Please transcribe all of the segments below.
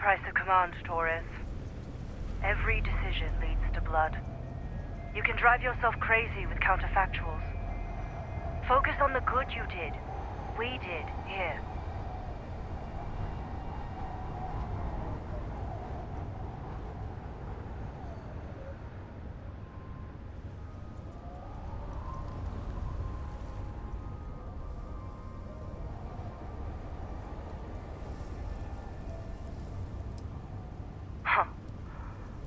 price of command, Torres. Every decision leads to blood. You can drive yourself crazy with counterfactuals. Focus on the good you did. We did, here.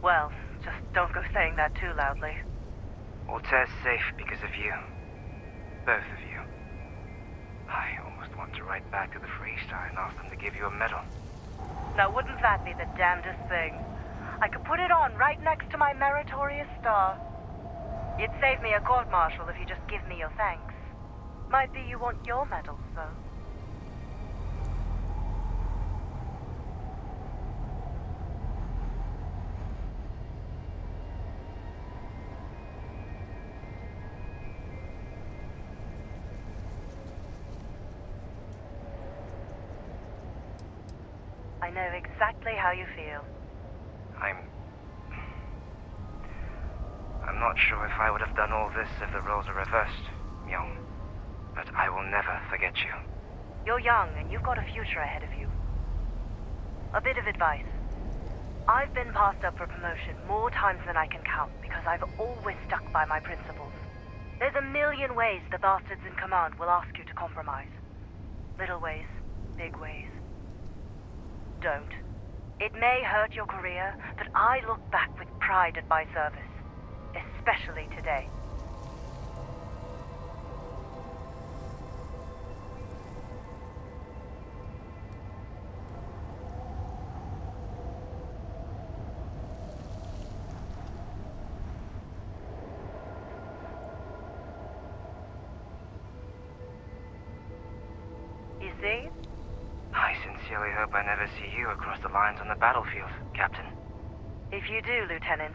Well, just don't go saying that too loudly. Altair's safe because of you. Both of you. I almost want to write back to the Freestar and ask them to give you a medal. Now wouldn't that be the damnedest thing? I could put it on right next to my meritorious star. You'd save me a court-martial if you just give me your thanks. Might be you want your medals, though. I know exactly how you feel. I'm not sure if I would have done all this if the roles are reversed, Myung. But I will never forget you. You're young and you've got a future ahead of you. A bit of advice. I've been passed up for promotion more times than I can count because I've always stuck by my principles. There's a million ways the bastards in command will ask you to compromise. Little ways, big ways. Don't. It may hurt your career, but I look back with pride at my service. Especially today. You see? I sincerely hope I never see you across the lines on the battlefield, Captain. If you do, Lieutenant,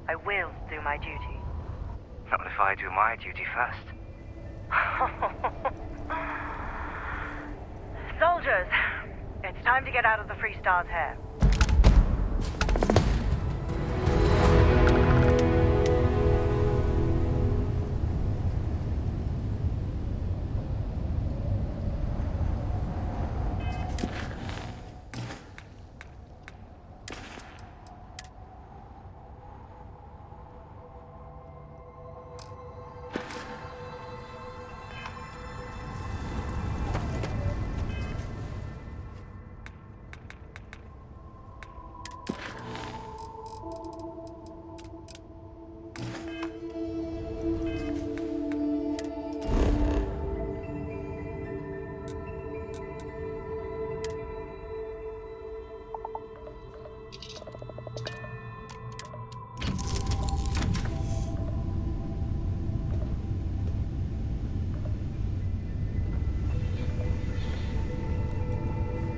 I will do my duty. Not if I do my duty first. Soldiers, it's time to get out of the Free Star's hair.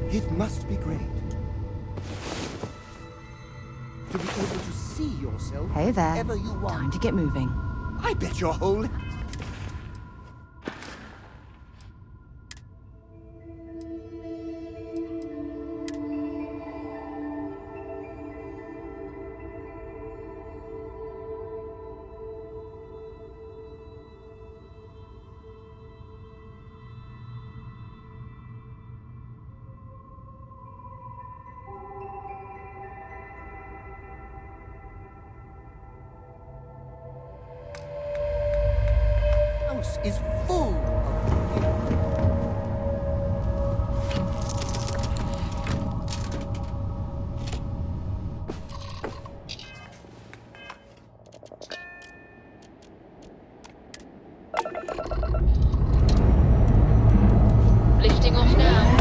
It must be great to be able to see yourself Hey there. wherever you want. Time to get moving. I bet your whole... house is full of people. Lifting off now.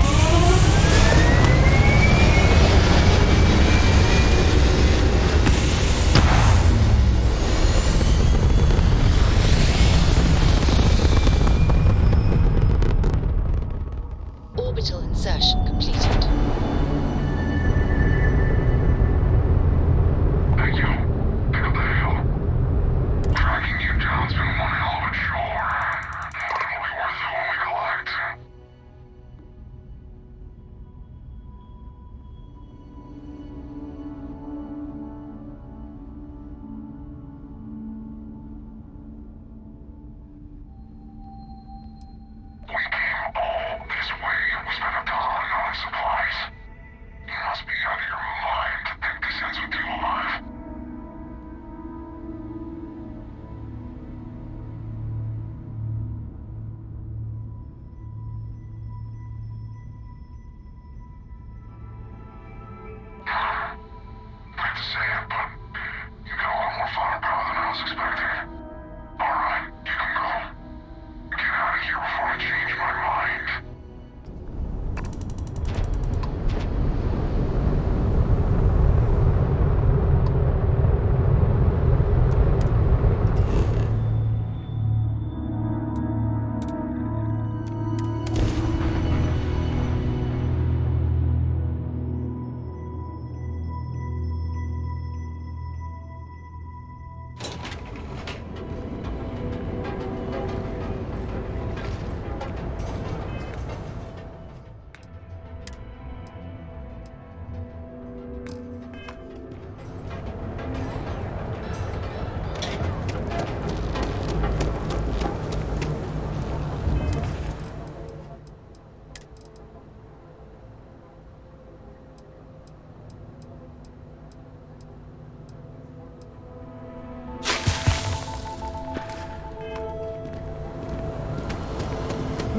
Orbital insertion completed. Thank you. Pick up the hail. Tracking you down's been one hell of a chore. But it'll be worth it when we collect.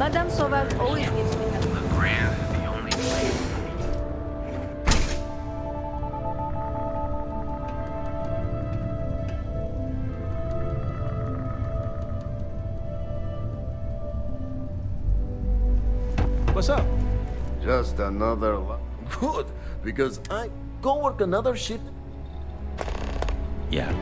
Madame Sauvage always gives me that. The Grand is the only place. What's up? Just another Good, because I go work another shift. Yeah.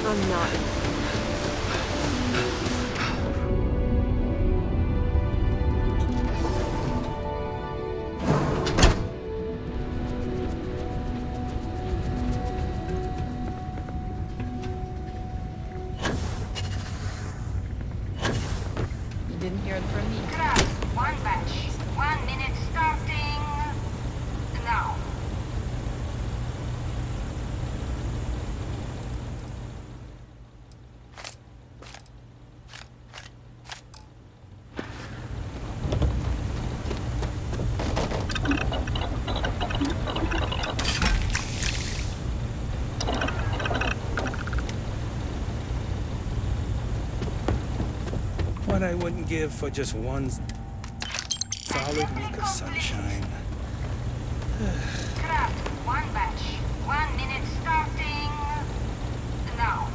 I'm not. You didn't hear it from me. Craft, one batch. 1 minute starting now. What I wouldn't give for just one solid week of sunshine. Craft, one batch. 1 minute starting now.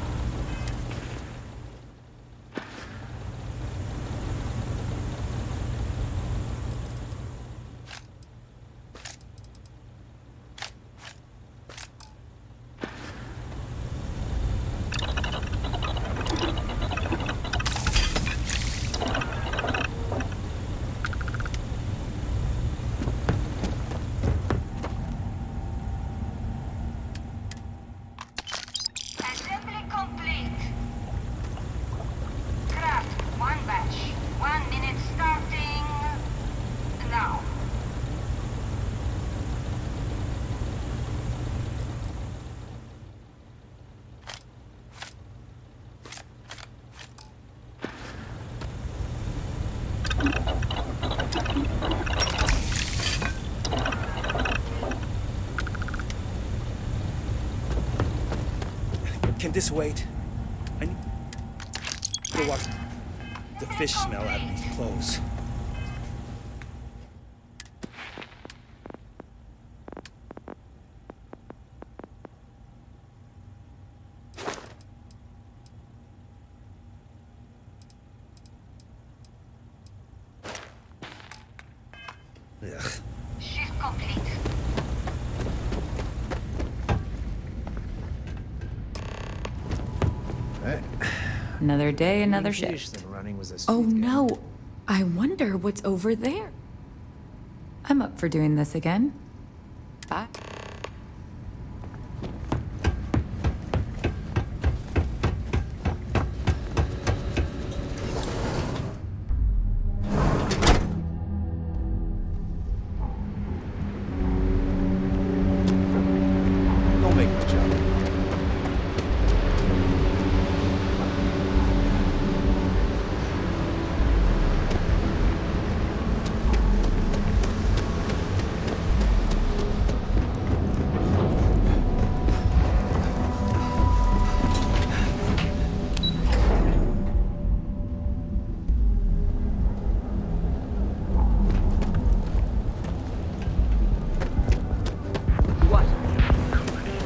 Assembly complete. Craft, one batch. 1 minute starting now. Can this wait? I need to wash the fish smell out of these clothes. Ugh. Shift complete. Another day, another shift. Oh no! I wonder what's over there. I'm up for doing this again. Bye. Don't make me jump. Company.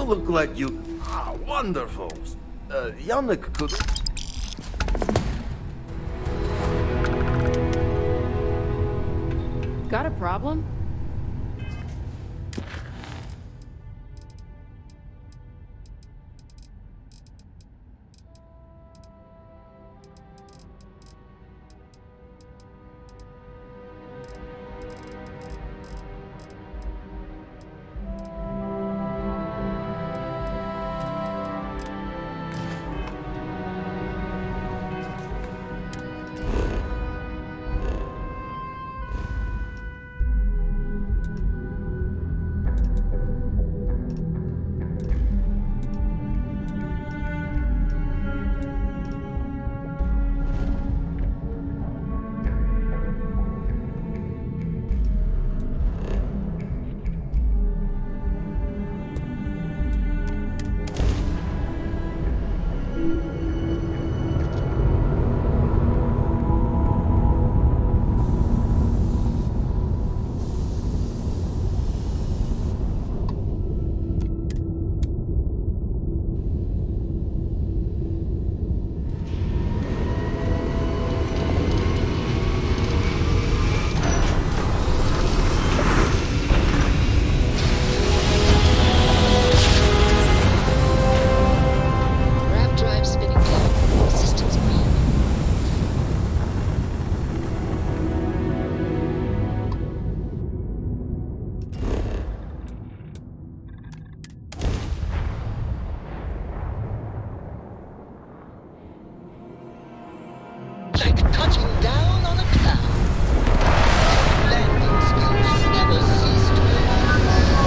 look like you... Ah, wonderful. Yannick could... Got a problem? Grav drive spinning low. Systems green. Like touching down on a cloud. Landing skills never cease to amaze.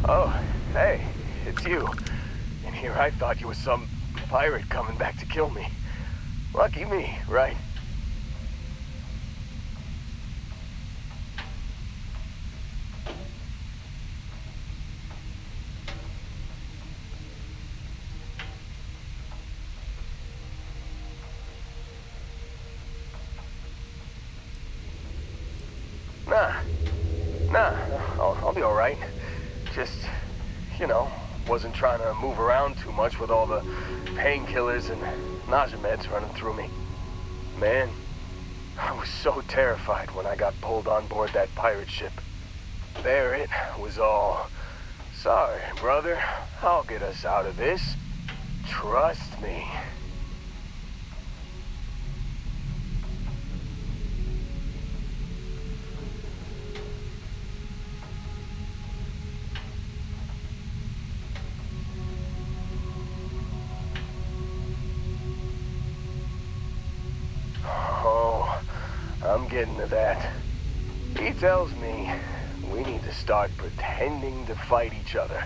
Oh, hey, it's you. And here I thought you was some pirate coming back to kill me. Lucky me, right? Nah, I'll be alright. Just, wasn't trying to move around too much with all the painkillers and nausea meds running through me. Man, I was so terrified when I got pulled on board that pirate ship. There it was all. Sorry, brother. I'll get us out of this. Trust me. I'm getting to that. He tells me we need to start pretending to fight each other.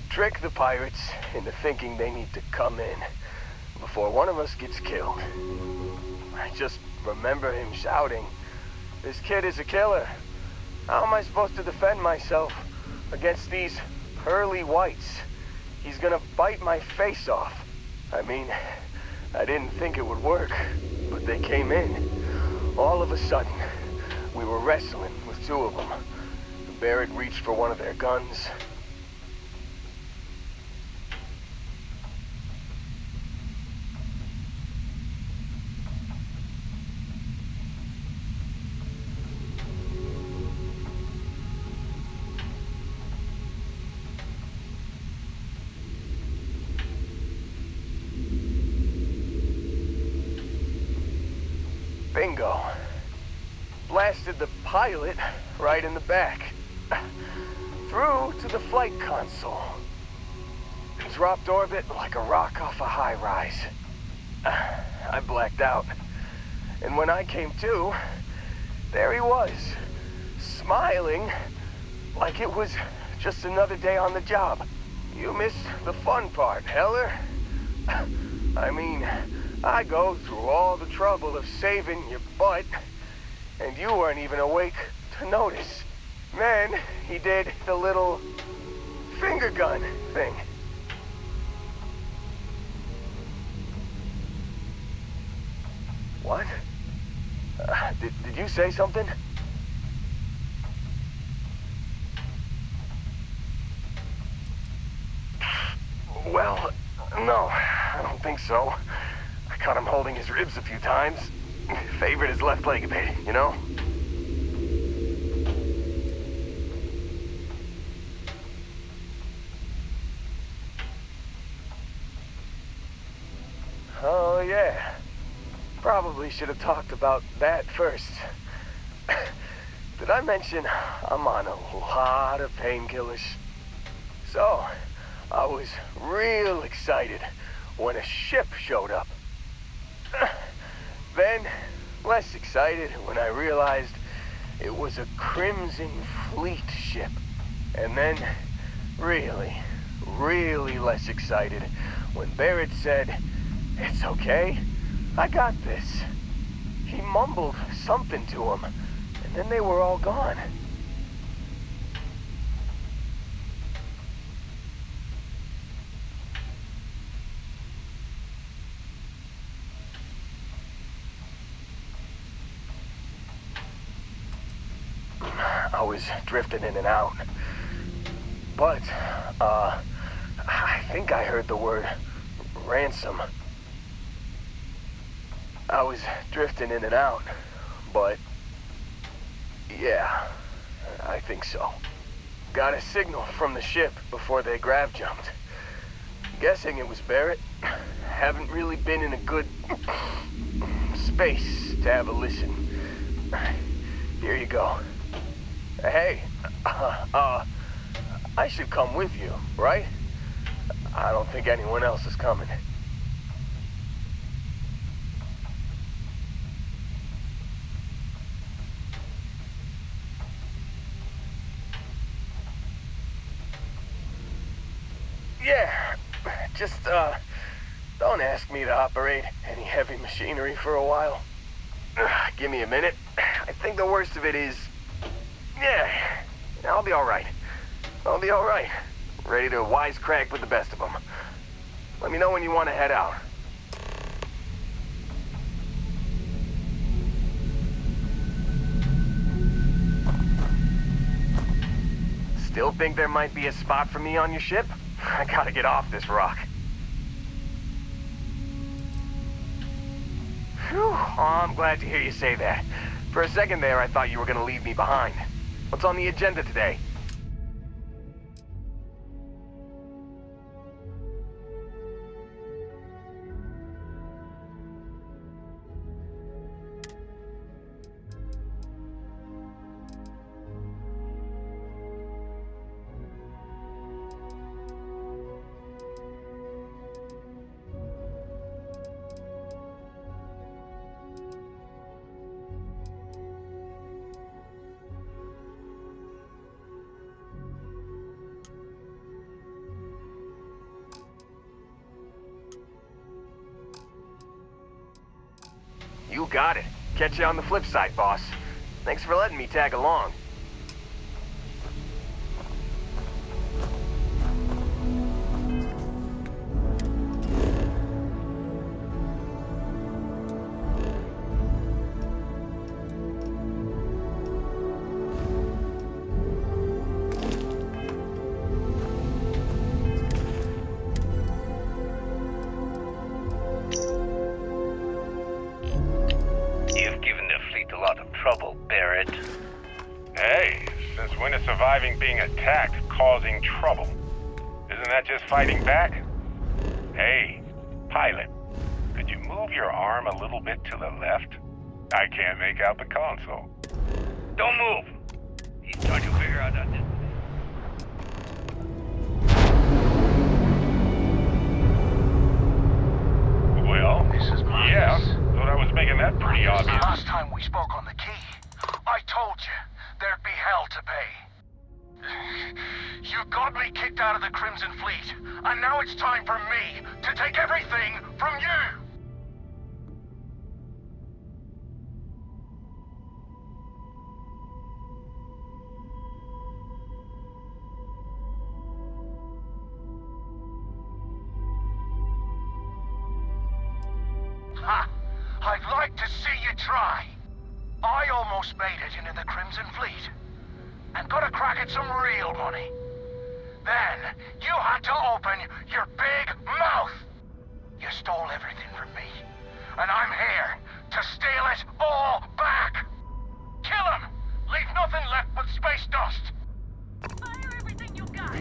Trick the pirates into thinking they need to come in before one of us gets killed. I just remember him shouting, "This kid is a killer. How am I supposed to defend myself against these pearly whites? He's gonna bite my face off. I mean, I didn't think it would work, but they came in. All of a sudden, we were wrestling with two of them. Barrett reached for one of their guns. Bingo. Blasted the pilot right in the back. Through to the flight console. Dropped orbit like a rock off a high-rise. I blacked out. And when I came to, there he was, smiling like it was just another day on the job. You missed the fun part, Heller. I mean, I go through all the trouble of saving your butt, and you weren't even awake to notice. Then he did the little finger gun thing. What? Did you say something? Well, no, I don't think so. I caught him holding his ribs a few times. Favored his left leg a bit, you know? Oh, yeah. Probably should have talked about that first. Did I mention I'm on a lot of painkillers? So, I was real excited when a ship showed up. Then, less excited when I realized it was a Crimson Fleet ship. And then, really less excited when Barrett said, "It's okay, I got this." He mumbled something to him, and then they were all gone. I was drifting in and out. But, I think I heard the word ransom. I was drifting in and out, but yeah, I think so. Got a signal from the ship before they grav jumped. Guessing it was Barrett. Haven't really been in a good space to have a listen. Here you go. Hey, I should come with you, right? I don't think anyone else is coming. Yeah, just, don't ask me to operate any heavy machinery for a while. Give me a minute. I think the worst of it is... Yeah, I'll be alright. I'll be alright. Ready to wisecrack with the best of them. Let me know when you want to head out. Still think there might be a spot for me on your ship? I gotta get off this rock. Phew, oh, I'm glad to hear you say that. For a second there, I thought you were gonna leave me behind. What's on the agenda today? You got it. Catch you on the flip side, boss. Thanks for letting me tag along. Since when is surviving being attacked causing trouble? Isn't that just fighting back? Hey, pilot, could you move your arm a little bit to the left? I can't make out the console. Don't move! He's trying to figure out that. Well, yeah, thought I was making that pretty obvious. Last time we spoke on the key, I told you there'd be hell to pay. You got me kicked out of the Crimson Fleet, and now it's time for me to take everything from you! Ha! I'd like to see you try. I almost made it into the Crimson Fleet and got a crack at some real money. Then you had to open your big mouth. You stole everything from me, and I'm here to steal it all back. Kill him! Leave nothing left but space dust. Fire everything you got.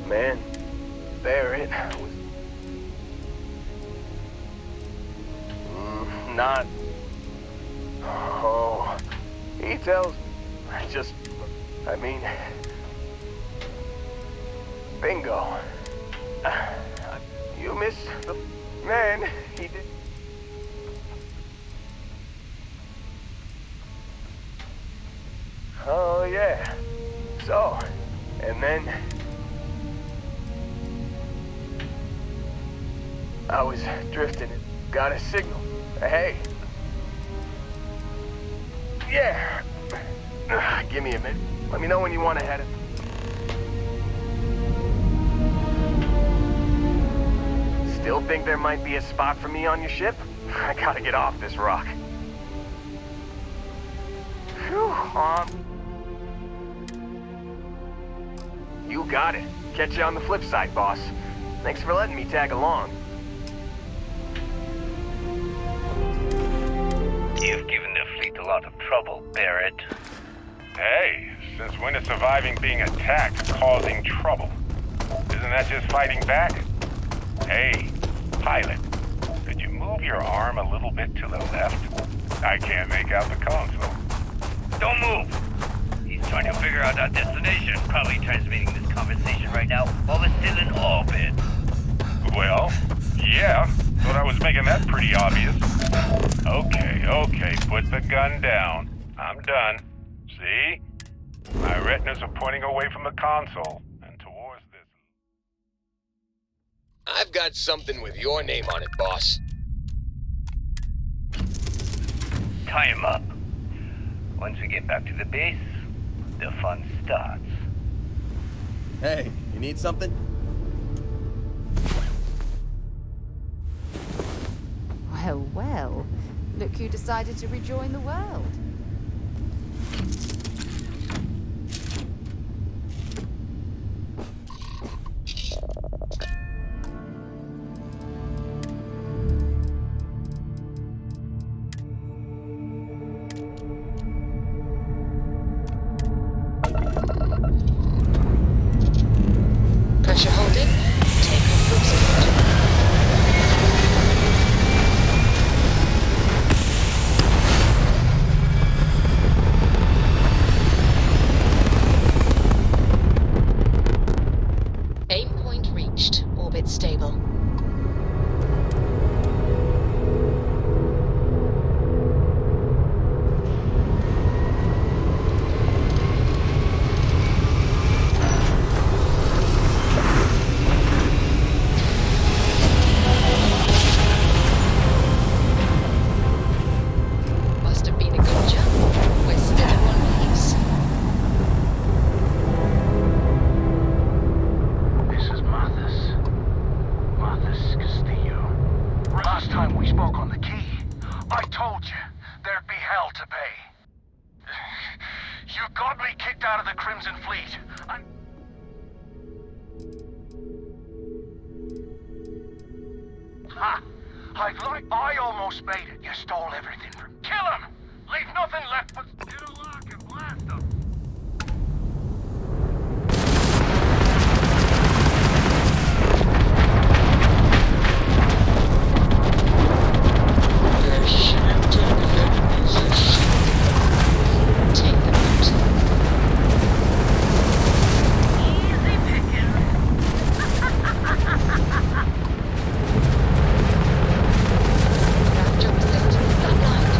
Man, Barrett was... not... Oh, he tells... I mean... Bingo. You missed the... Man, he did... Oh, yeah. So, and then... I was drifting and got a signal. Hey. Yeah. Give me a minute. Let me know when you want to head it. Still think there might be a spot for me on your ship? I gotta get off this rock. Phew, You got it. Catch you on the flip side, boss. Thanks for letting me tag along. You've given the fleet a lot of trouble, Barrett. Hey, since when is surviving being attacked causing trouble? Isn't that just fighting back? Hey, pilot, could you move your arm a little bit to the left? I can't make out the console. Don't move! He's trying to figure out our destination. Probably transmitting this conversation right now while we're still in orbit. Well, yeah. Thought I was making that pretty obvious. Okay, put the gun down. I'm done. See? My retinas are pointing away from the console and towards this. I've got something with your name on it, boss. Tie him up. Once we get back to the base, the fun starts. Hey, you need something? Well. Look who decided to rejoin the world. Pressure holding. Take off from speed. Aim point reached. Orbit stable. Must have been a good jump. We're still in one piece. This is Mathis Castillo. Last time we spoke on the key, I told you there'd be hell to pay. You got me kicked out of the Crimson Fleet. Ha! I almost made it. You stole everything from... Kill him! Leave nothing left but... Get a lock and blast him! Your shattered limbs are shattered. Take them out. Easy pickings. Raptor resistance flatlined.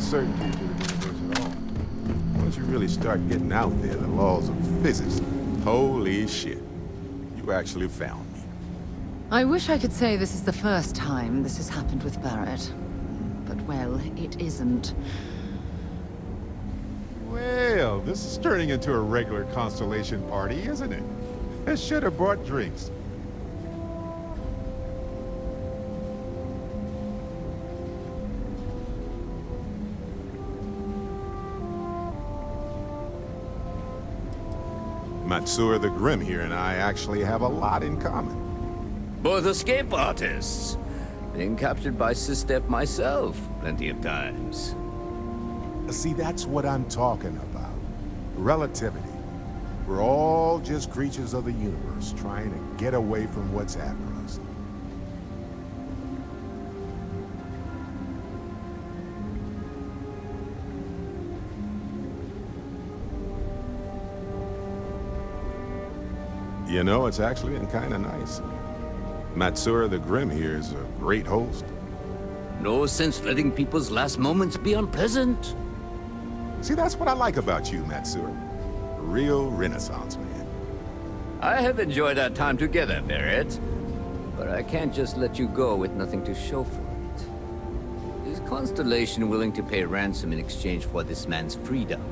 uncertainty to the universe at all. Once you really start getting out there, the laws of physics, holy shit. You actually found me. I wish I could say this is the first time this has happened with Barrett. But, well, it isn't. Well, this is turning into a regular Constellation party, isn't it? I should have brought drinks. Matsura the Grim here and I actually have a lot in common. Both escape artists. Been captured by Sistef myself plenty of times. See, that's what I'm talking about. Relativity. We're all just creatures of the universe trying to get away from what's after us. You know, it's actually been kind of nice. Matsura the Grim here is a great host. No sense letting people's last moments be unpleasant. See, that's what I like about you, Matsura. A real Renaissance man. I have enjoyed our time together, Barrett. But I can't just let you go with nothing to show for it. Is Constellation willing to pay ransom in exchange for this man's freedom?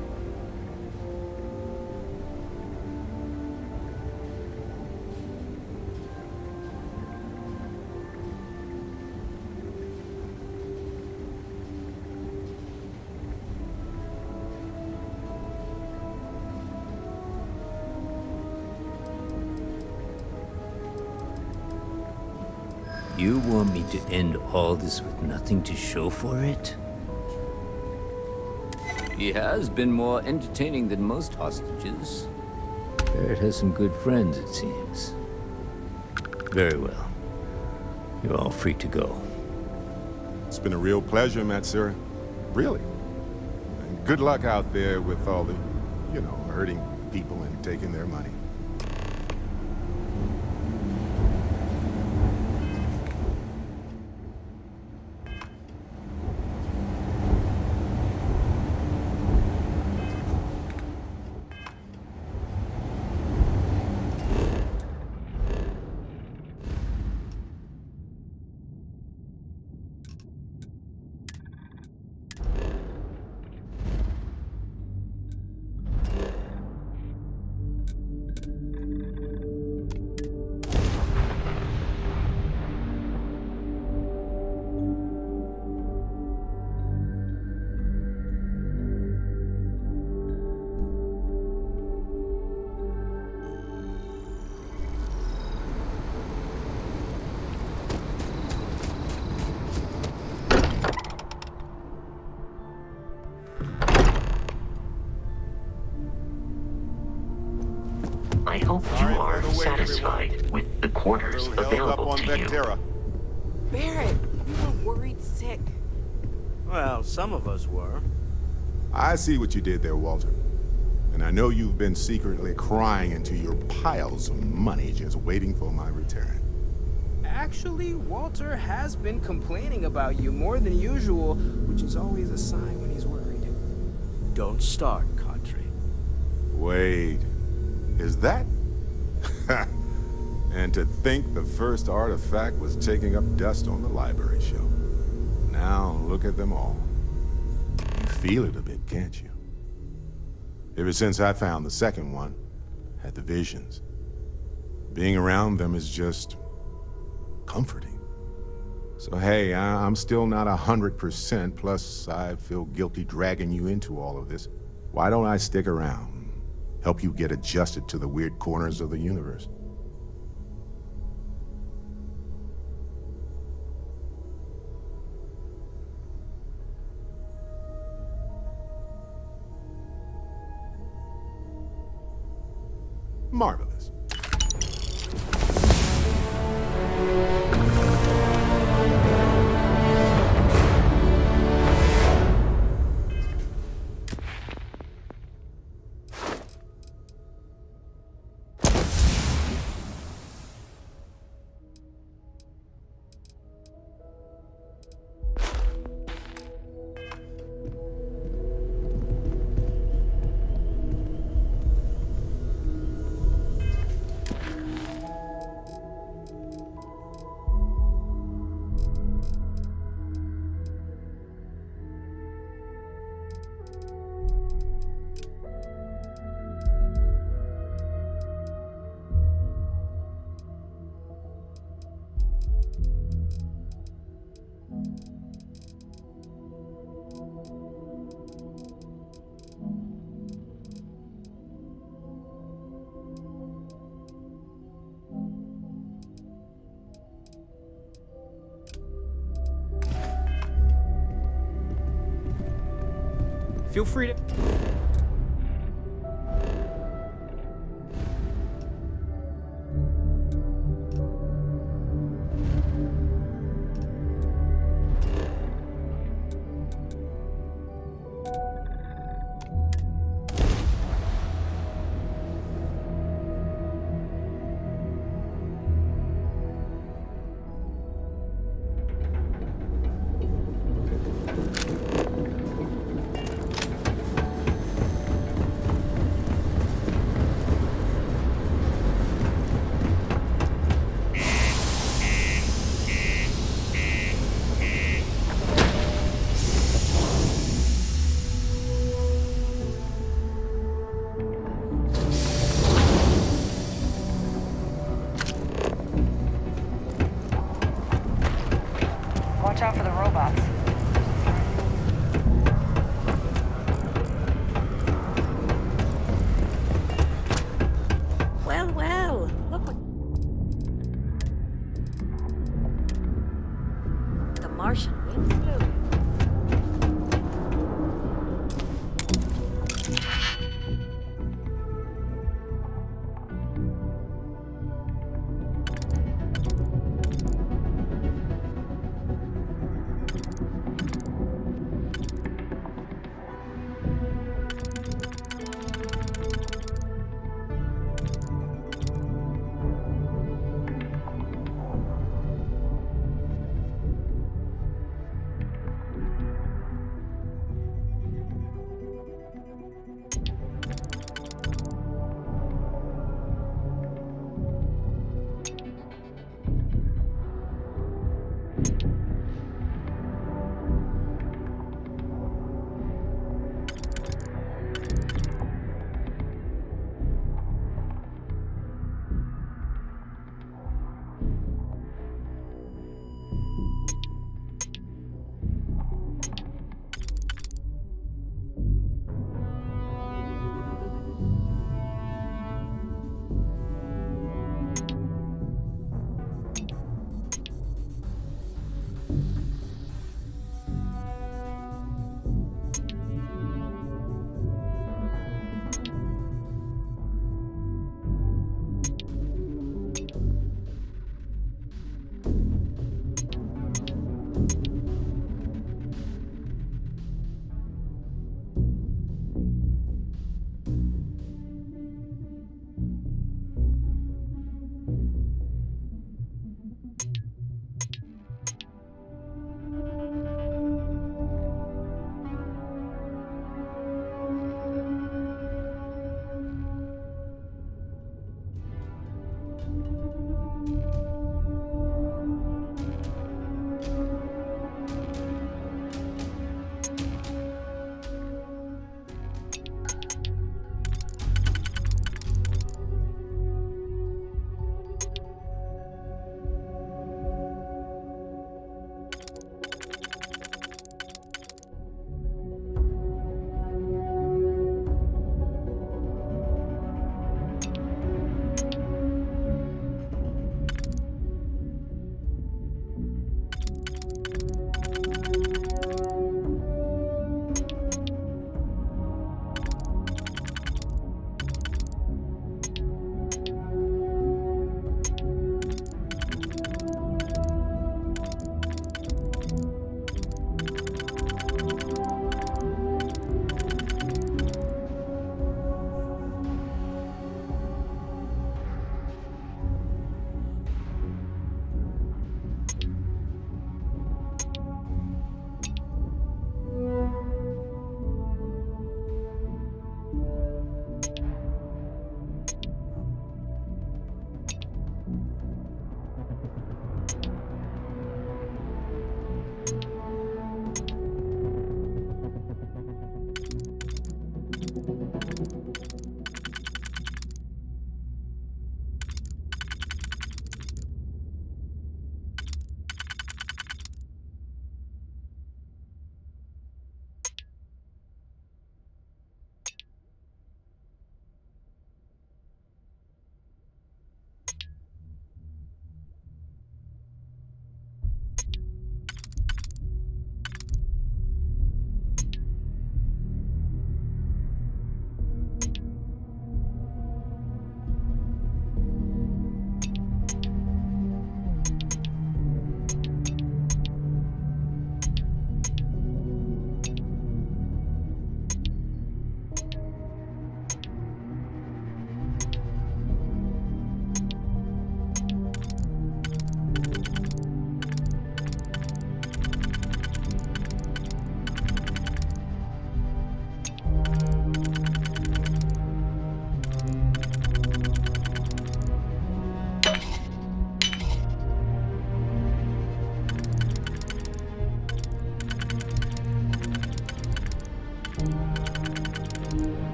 You want me to end all this with nothing to show for it? He has been more entertaining than most hostages. Barrett has some good friends, it seems. Very well. You're all free to go. It's been a real pleasure, Matsura. Really. And good luck out there with all the, you know, hurting people and taking their money. I hope you are satisfied with the quarters available to you. Barrett, we were worried sick. Well, some of us were. I see what you did there, Walter. And I know you've been secretly crying into your piles of money just waiting for my return. Actually, Walter has been complaining about you more than usual, which is always a sign when he's worried. Don't start, Country. Wait. Is that? And to think the first artifact was taking up dust on the library shelf. Now look at them all. You feel it a bit, can't you? Ever since I found the second one, had the visions. Being around them is just comforting. So hey, I'm still not 100%, plus I feel guilty dragging you into all of this. Why don't I stick around? Help you get adjusted to the weird corners of the universe. Marvelous. Feel free to...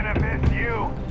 gonna miss you.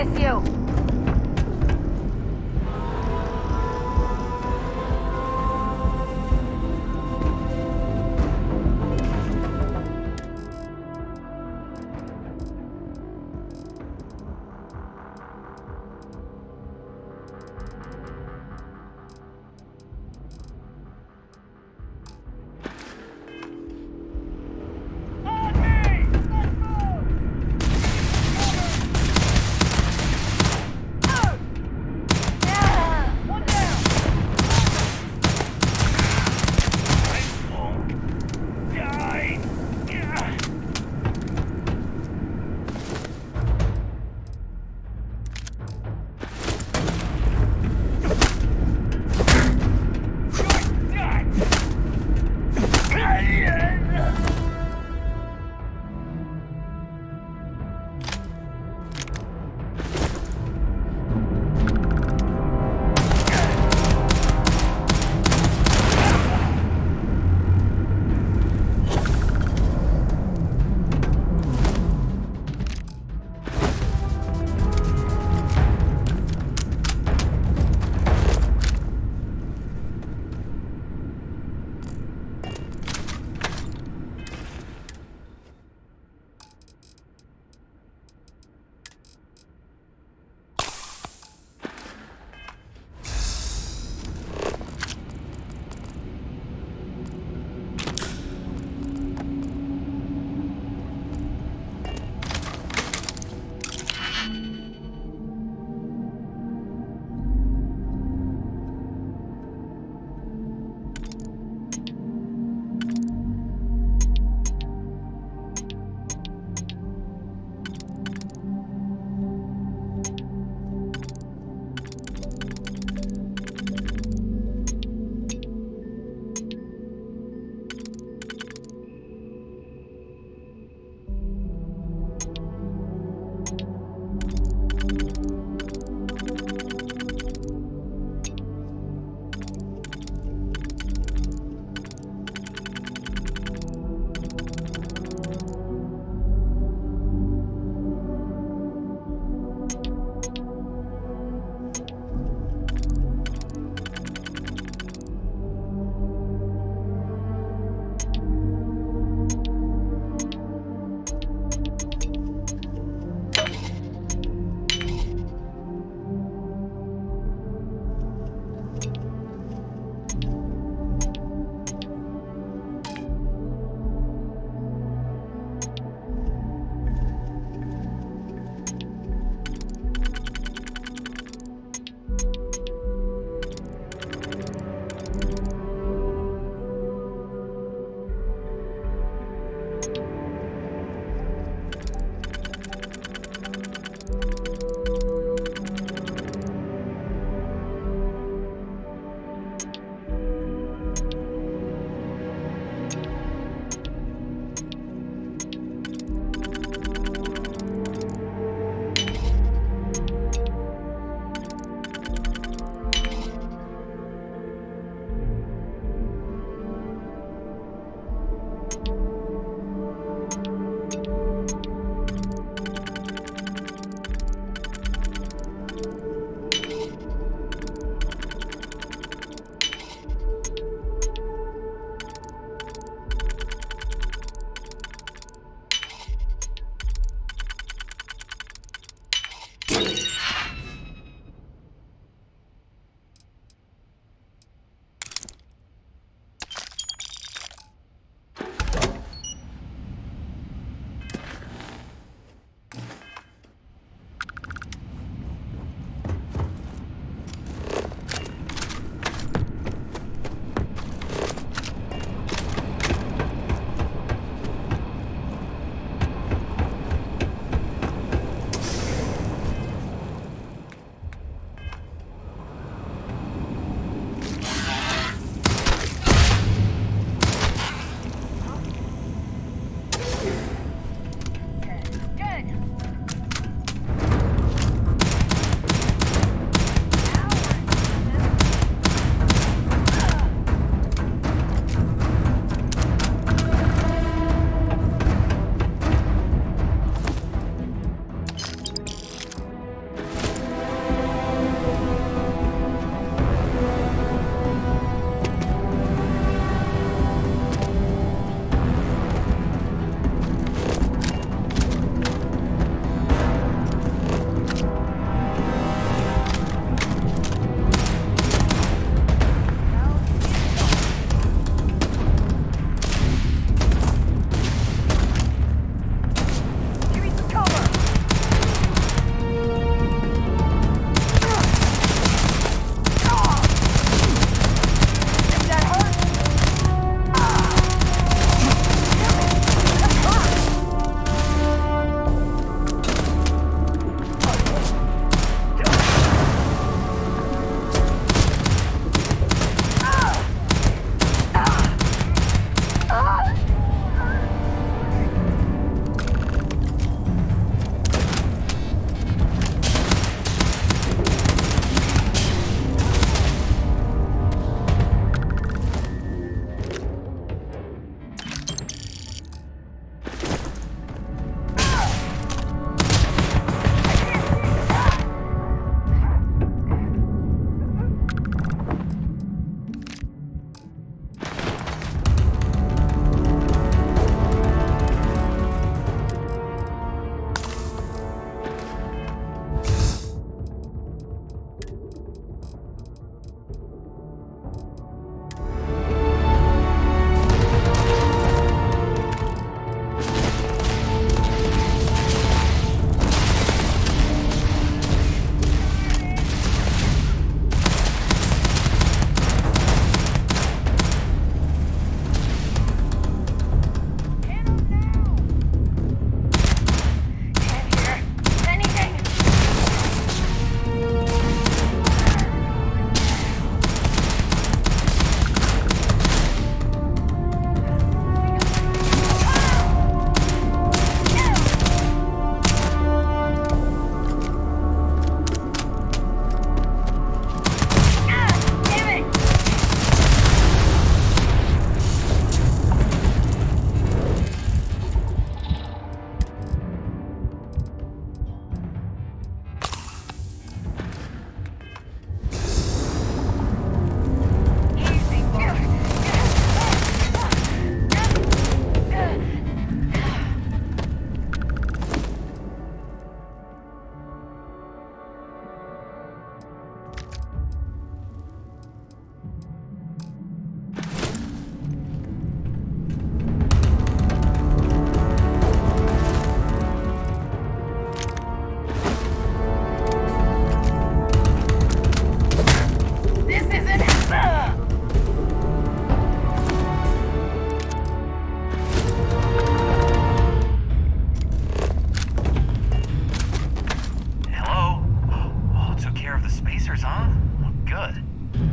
with you.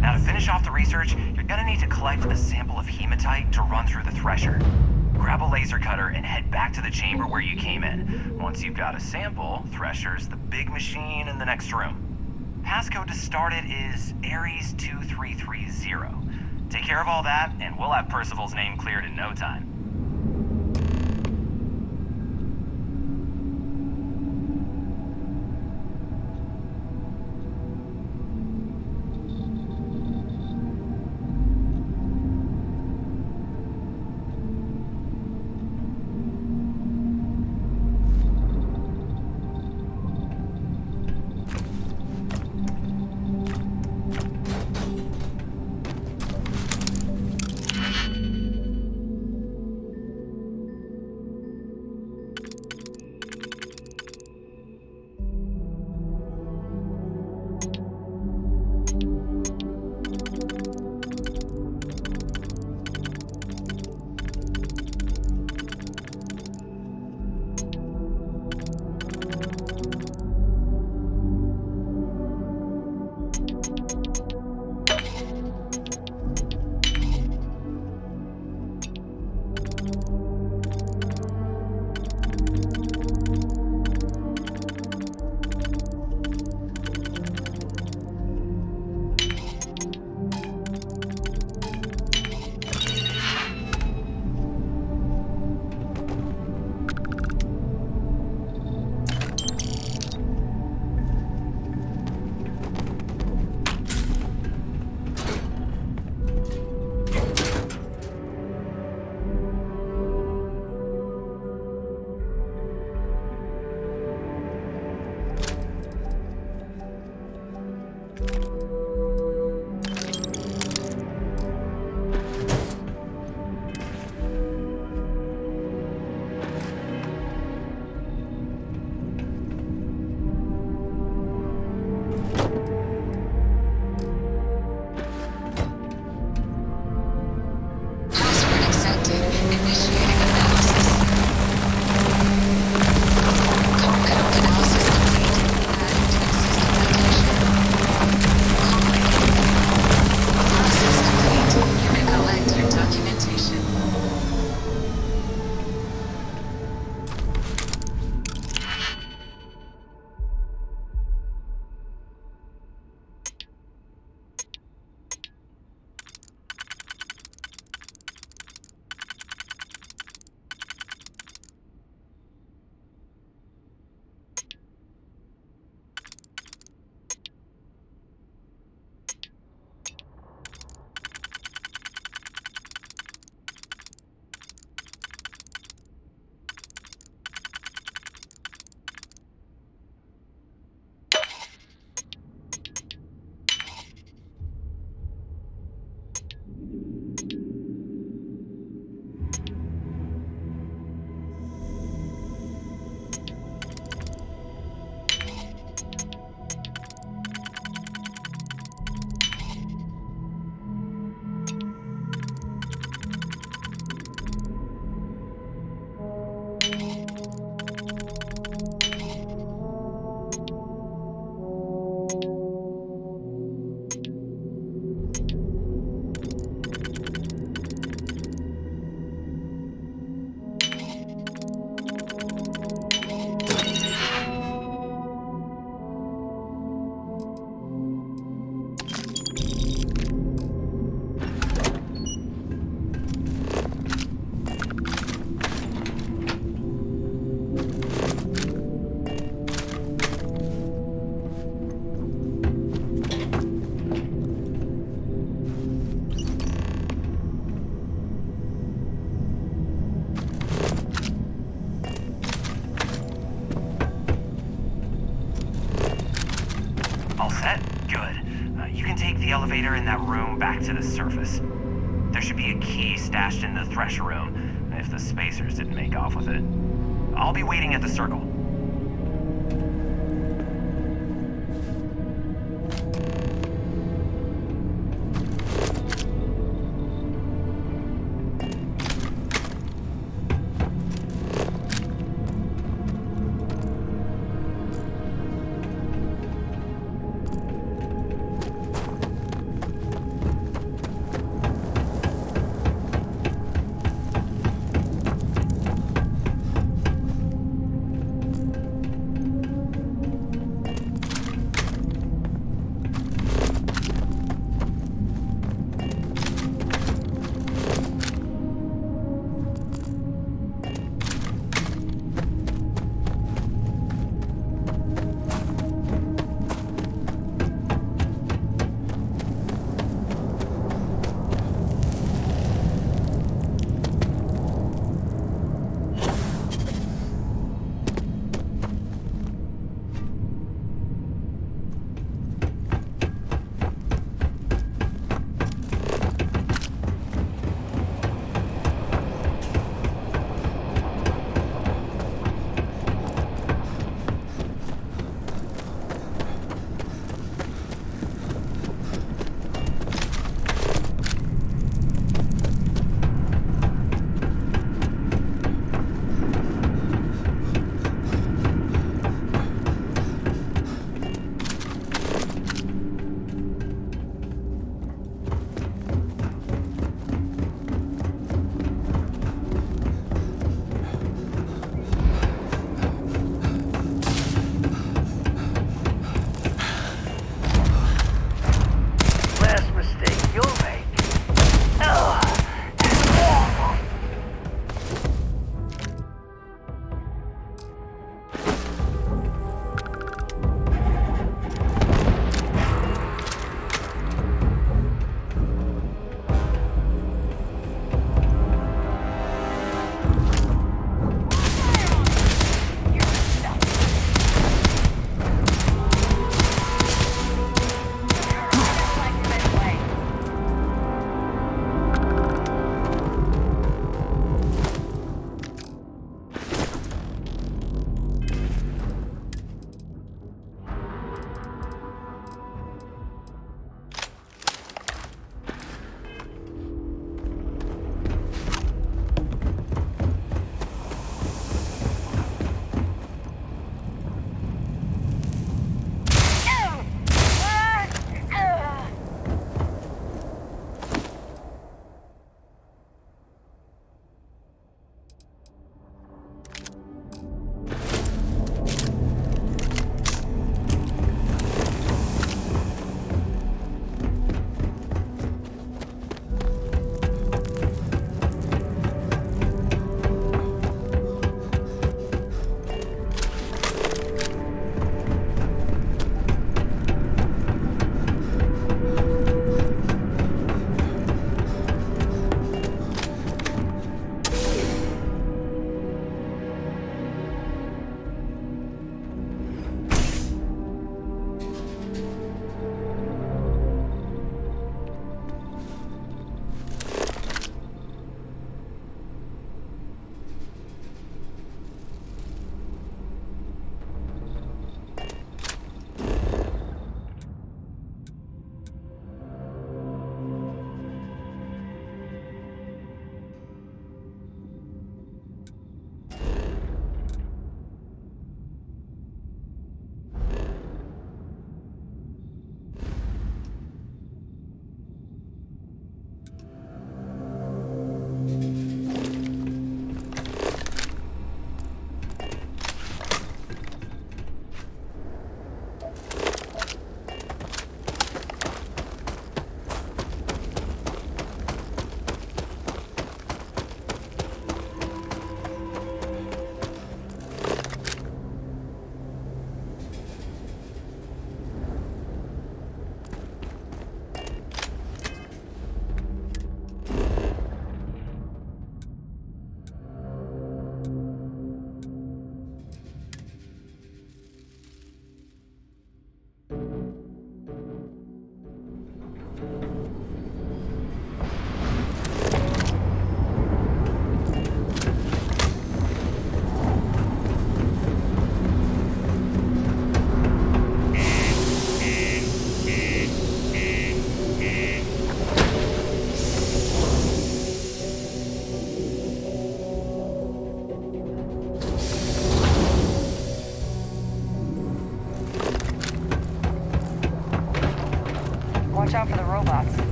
Now, to finish off the research, you're gonna need to collect a sample of hematite to run through the thresher. Grab a laser cutter and head back to the chamber where you came in. Once you've got a sample, Thresher's the big machine in the next room. Passcode to start it is Ares 2330. Take care of all that, and we'll have Percival's name cleared in no time. the elevator in that room back to the surface. There should be a key stashed in the thresher room, if the spacers didn't make off with it. I'll be waiting at the circle.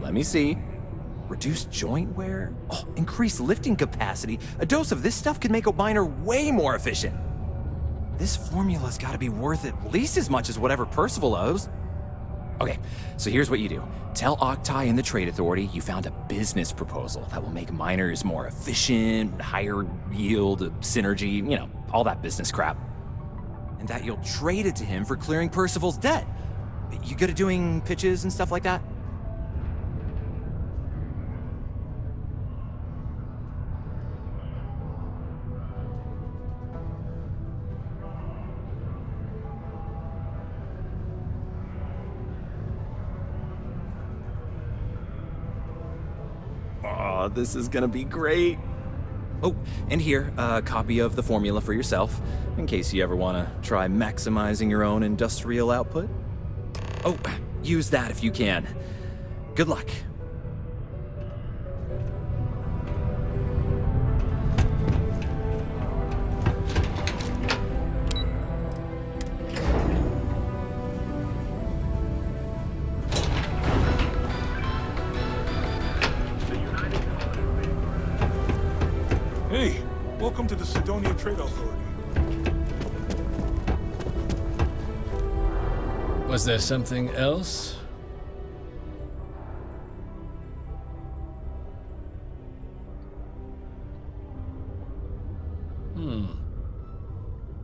Let me see. Reduced joint wear? Oh, increased lifting capacity. A dose of this stuff could make a miner way more efficient. This formula's gotta be worth at least as much as whatever Percival owes. Okay, so here's what you do. Tell Octai and the Trade Authority you found a business proposal that will make miners more efficient, higher yield, synergy, you know, all that business crap. And that you'll trade it to him for clearing Percival's debt. You good at doing pitches and stuff like that? Oh, this is gonna be great. Oh, and here, a copy of the formula for yourself, in case you ever want to try maximizing your own industrial output. Oh, use that if you can. Good luck. Hey, welcome to the Sidonia Trade Authority. Was there something else?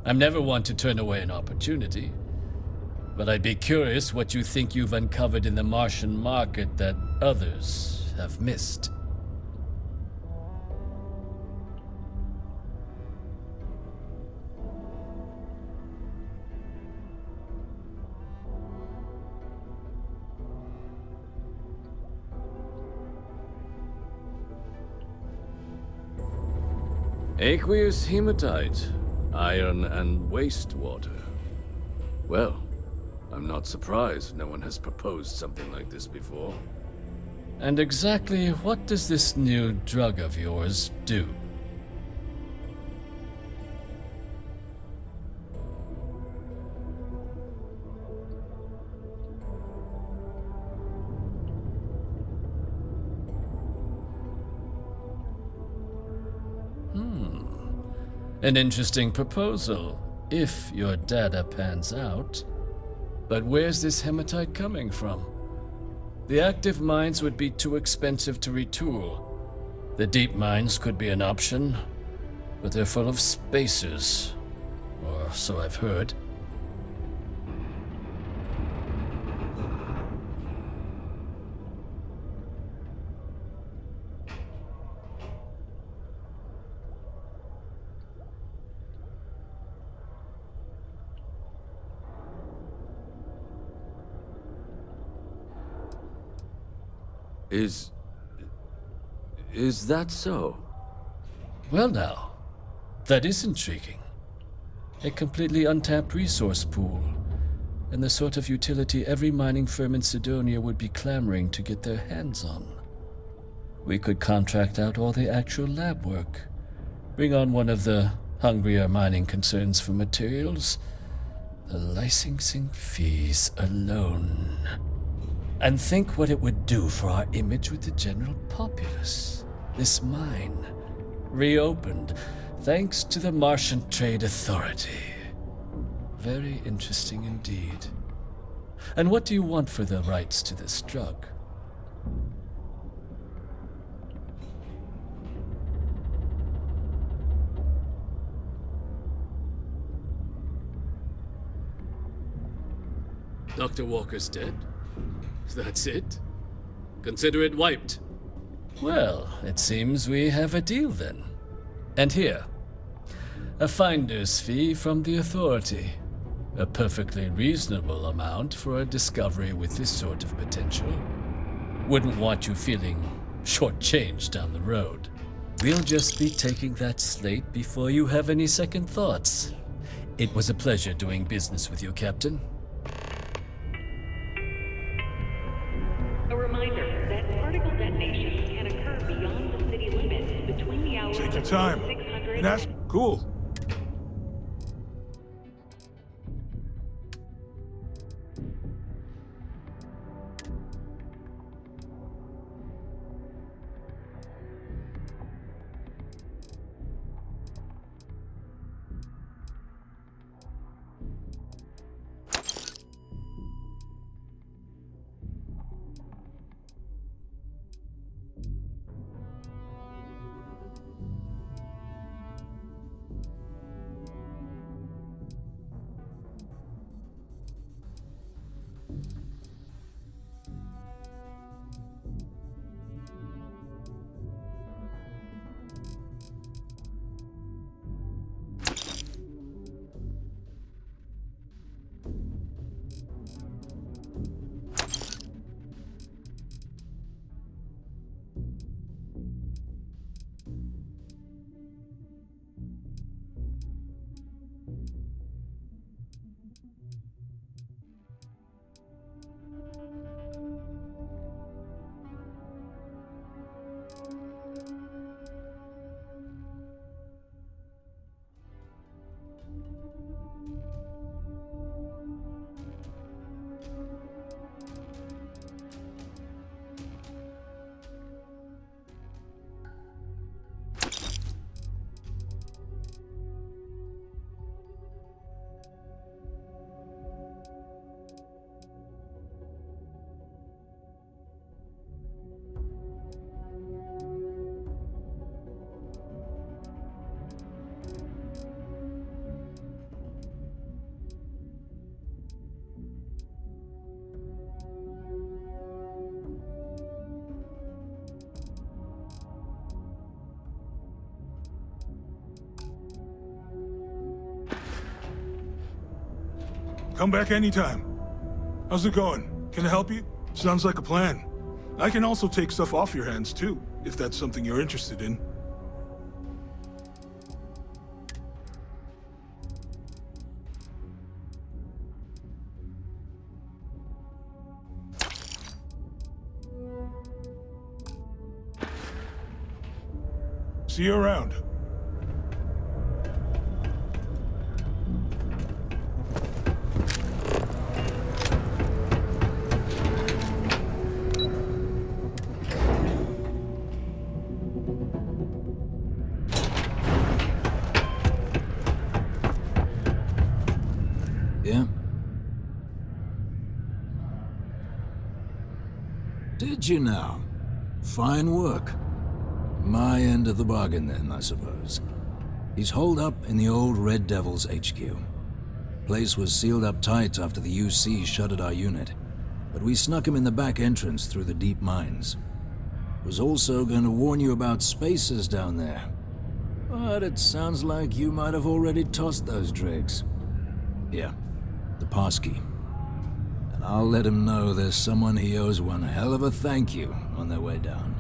I'm never one to turn away an opportunity, but I'd be curious what you think you've uncovered in the Martian market that others have missed. Aqueous hematite, iron and wastewater. Well, I'm not surprised no one has proposed something like this before. And exactly what does this new drug of yours do? An interesting proposal, if your data pans out. But where's this hematite coming from? The active mines would be too expensive to retool. The deep mines could be an option, but they're full of spacers, or so I've heard. Is that so? Well now, that is intriguing. A completely untapped resource pool, and the sort of utility every mining firm in Sidonia would be clamoring to get their hands on. We could contract out all the actual lab work, bring on one of the hungrier mining concerns for materials, the licensing fees alone. And think what it would do for our image with the general populace. This mine, reopened, thanks to the Martian Trade Authority. Very interesting indeed. And what do you want for the rights to this drug? Dr. Walker's dead? That's it? Consider it wiped. Well, it seems we have a deal then. And here, a finder's fee from the authority. A perfectly reasonable amount for a discovery with this sort of potential. Wouldn't want you feeling shortchanged down the road. We'll just be taking that slate before you have any second thoughts. It was a pleasure doing business with you, Captain. A reminder that particle detonations can occur beyond the city limits between the hours Take your of time. 600 And that's cool. Come back anytime. How's it going? Can I help you? Sounds like a plan. I can also take stuff off your hands, too, if that's something you're interested in. See you around. Yeah? Did you now? Fine work. My end of the bargain then, I suppose. He's holed up in the old Red Devil's HQ. Place was sealed up tight after the UC shuttered our unit, but we snuck him in the back entrance through the deep mines. Was also going to warn you about spacers down there, but it sounds like you might have already tossed those dregs. Yeah, the passkey. And I'll let him know there's someone he owes one hell of a thank you on their way down.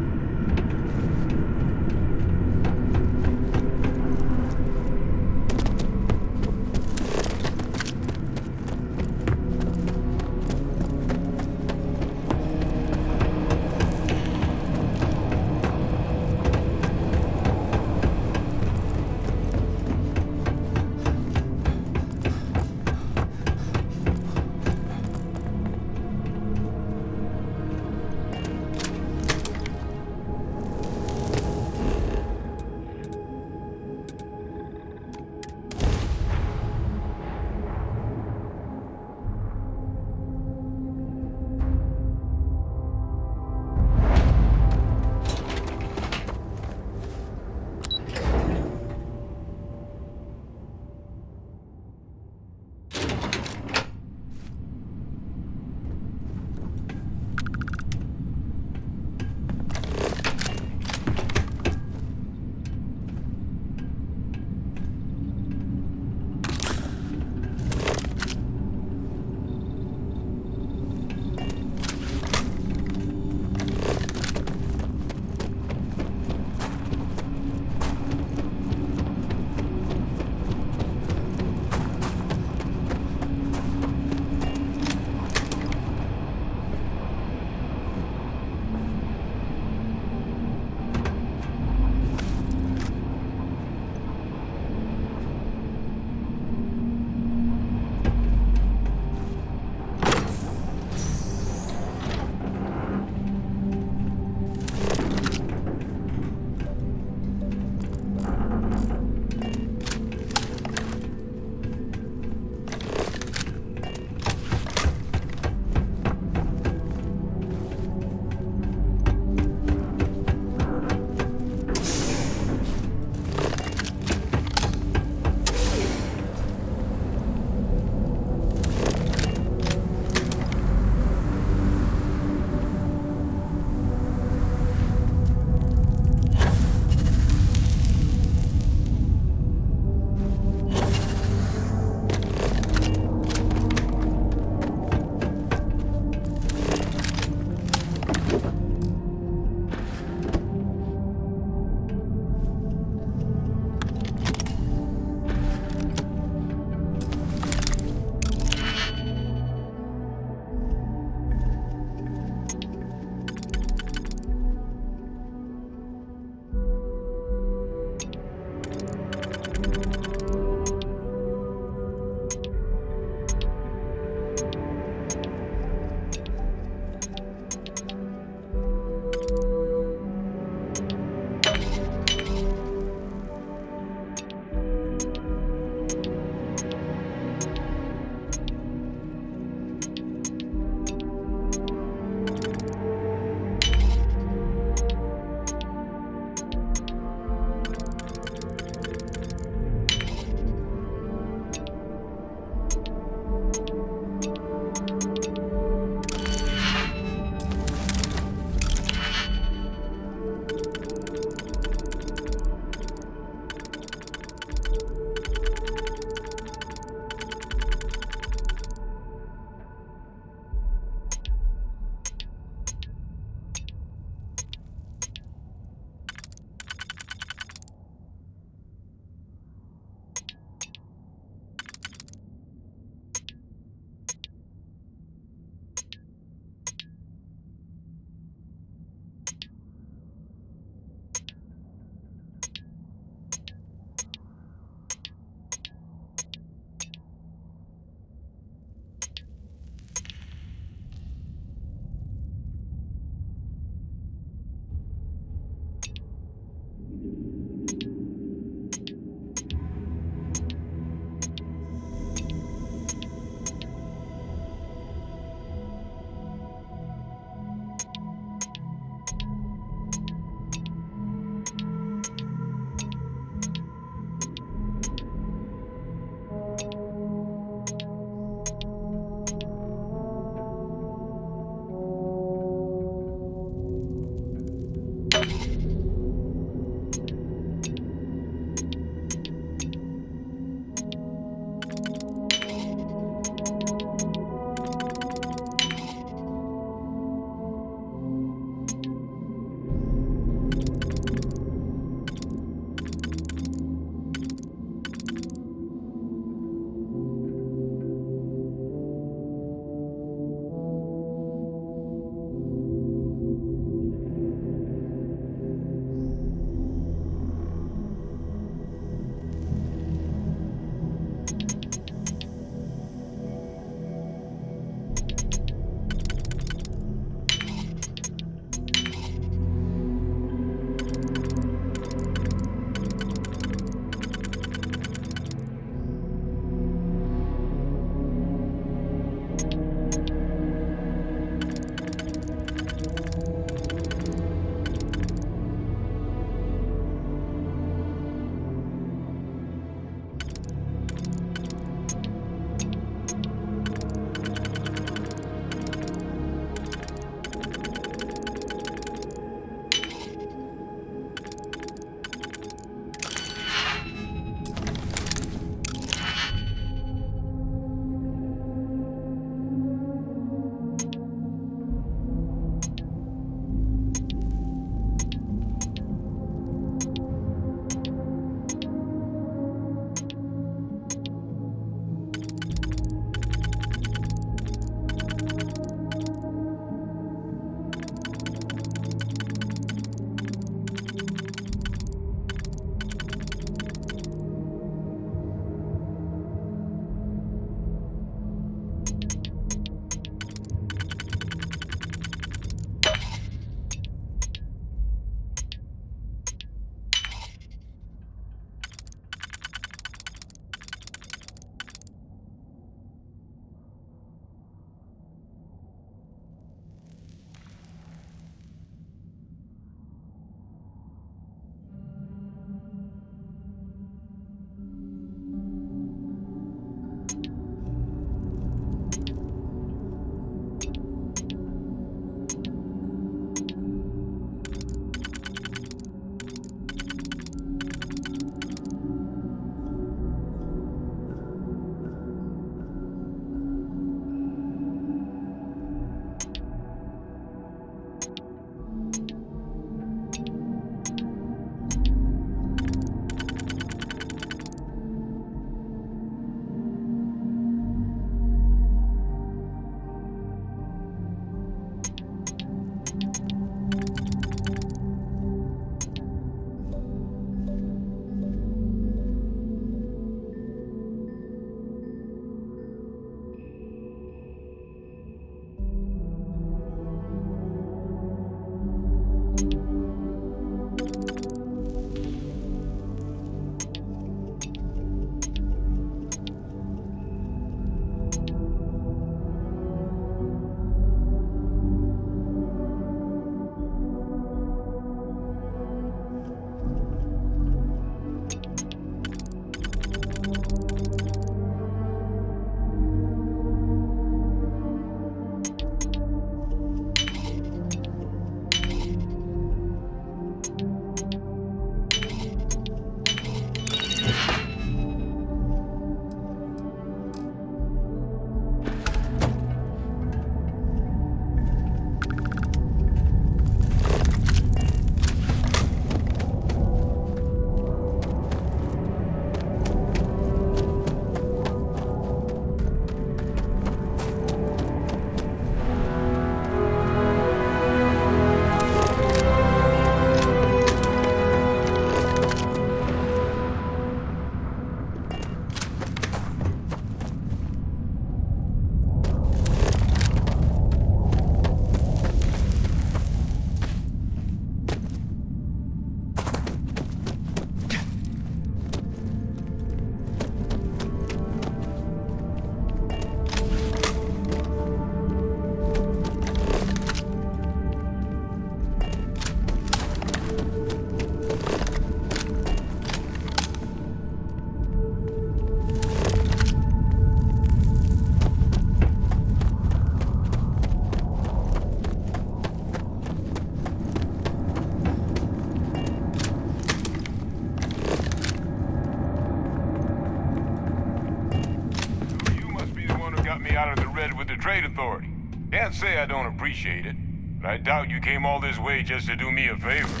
the Trade Authority. Can't say I don't appreciate it, but I doubt you came all this way just to do me a favor.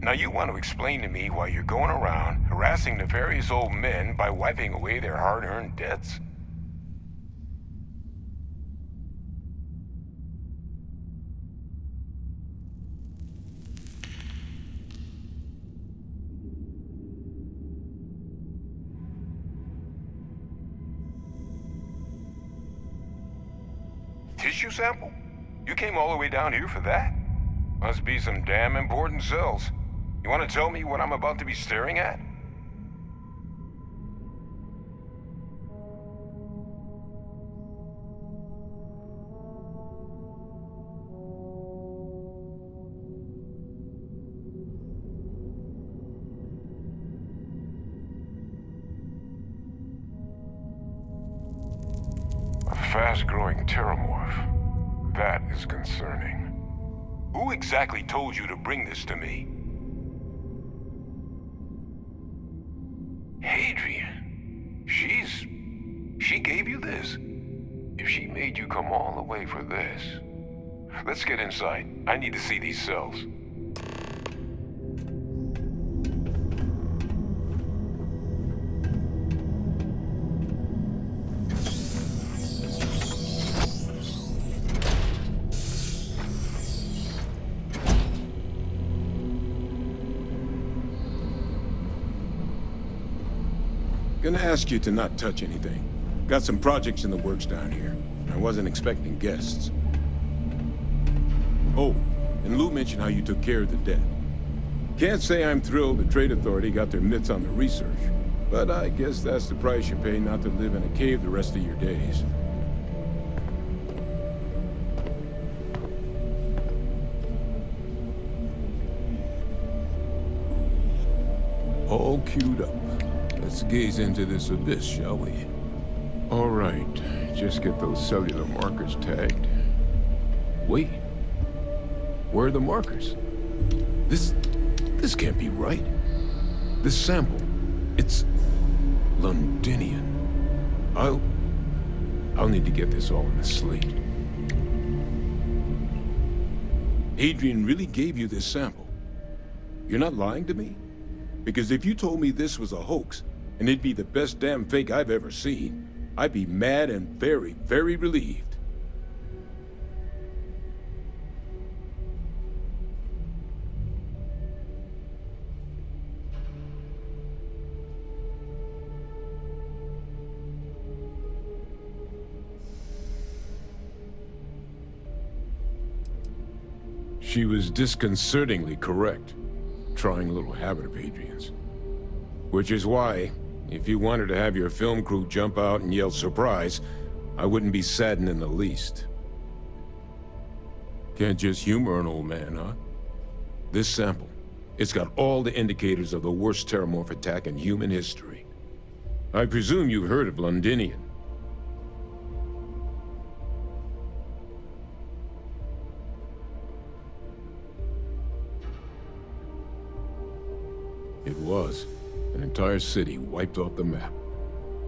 Now you want to explain to me why you're going around harassing nefarious old men by wiping away their hard-earned debts? Tissue sample? You came all the way down here for that? Must be some damn important cells. You want to tell me what I'm about to be staring at? A fast-growing terramorph. That is concerning. Who exactly told you to bring this to me? Hadrian. She gave you this? If she made you come all the way for this... Let's get inside. I need to see these cells. Gonna ask you to not touch anything. Got some projects in the works down here. I wasn't expecting guests. Oh, and Lou mentioned how you took care of the debt. Can't say I'm thrilled the Trade Authority got their mitts on the research, but I guess that's the price you pay not to live in a cave the rest of your days. All queued up. Let's gaze into this abyss, shall we? All right, just get those cellular markers tagged. Wait, where are the markers? This can't be right. This sample, it's Londinian. I'll need to get this all in a slate. Adrian really gave you this sample. You're not lying to me? Because if you told me this was a hoax, and it'd be the best damn fake I've ever seen, I'd be mad and very, very relieved. She was disconcertingly correct, trying a little habit of Adrian's. Which is why, if you wanted to have your film crew jump out and yell surprise, I wouldn't be saddened in the least. Can't just humor an old man, huh? This sample, it's got all the indicators of the worst terramorph attack in human history. I presume you've heard of Londinian. It was. An entire city wiped off the map.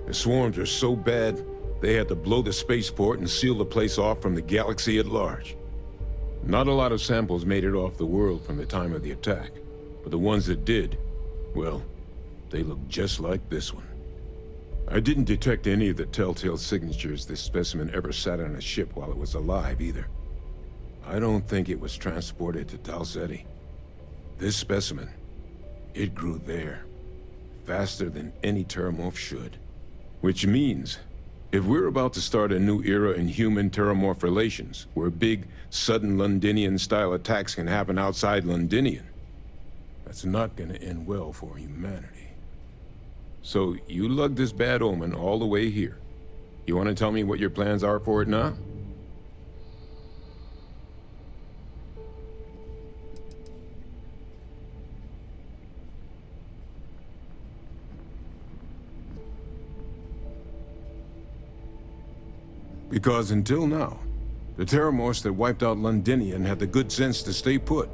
The swarms are so bad, they had to blow the spaceport and seal the place off from the galaxy at large. Not a lot of samples made it off the world from the time of the attack, but the ones that did, well, they look just like this one. I didn't detect any of the telltale signatures this specimen ever sat on a ship while it was alive, either. I don't think it was transported to Tal Ceti. This specimen, it grew there. Faster than any terramorph should. Which means, if we're about to start a new era in human-terramorph relations, where big, sudden Londinian-style attacks can happen outside Londinian, that's not gonna end well for humanity. So, you lugged this bad omen all the way here. You wanna tell me what your plans are for it now? Because until now, the terramorphs that wiped out Londinian had the good sense to stay put.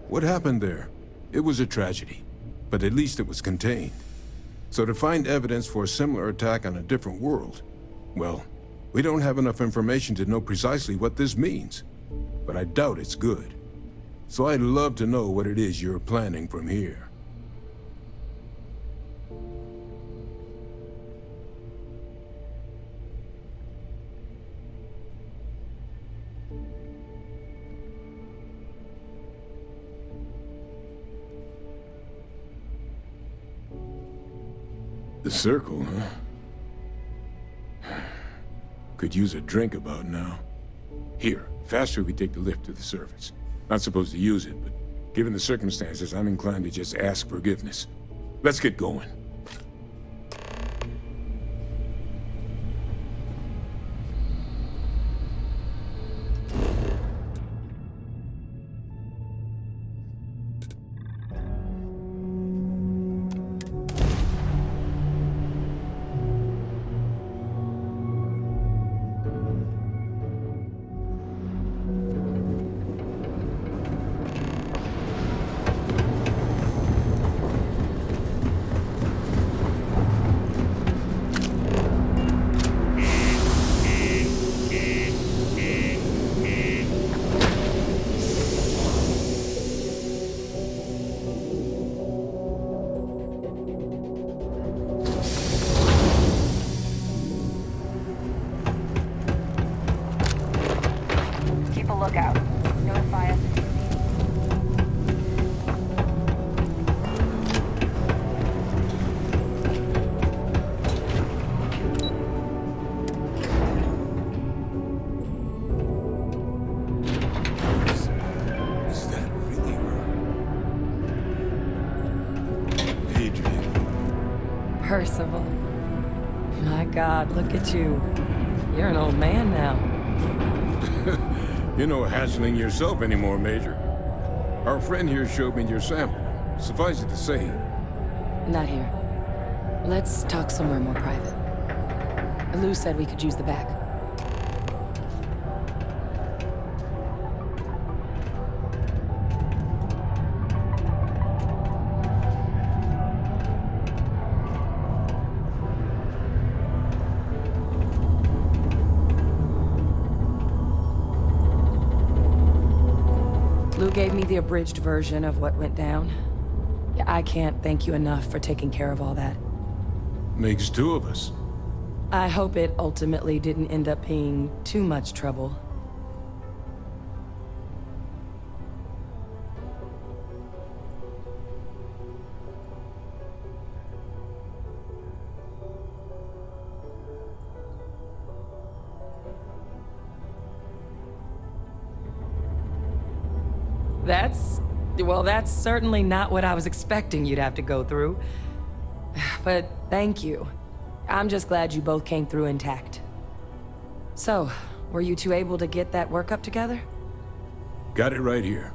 What happened there? It was a tragedy, but at least it was contained. So to find evidence for a similar attack on a different world, well, We don't have enough information to know precisely what this means, but I doubt it's good. So I'd love to know what it is you're planning from here. The circle, huh? Could use a drink about now. Here, faster we take the lift to the surface. Not supposed to use it, but given the circumstances, I'm inclined to just ask forgiveness. Let's get going. Percival. My God, look at you. You're an old man now. You're no hatchling yourself anymore, Major. Our friend here showed me your sample. Suffice it to say... Not here. Let's talk somewhere more private. Lou said we could use the back. Lou gave me the abridged version of what went down. I can't thank you enough for taking care of all that. Makes two of us. I hope it ultimately didn't end up being too much trouble. That's certainly not what I was expecting you'd have to go through. But thank you. I'm just glad you both came through intact. So, were you two able to get that workup together? Got it right here.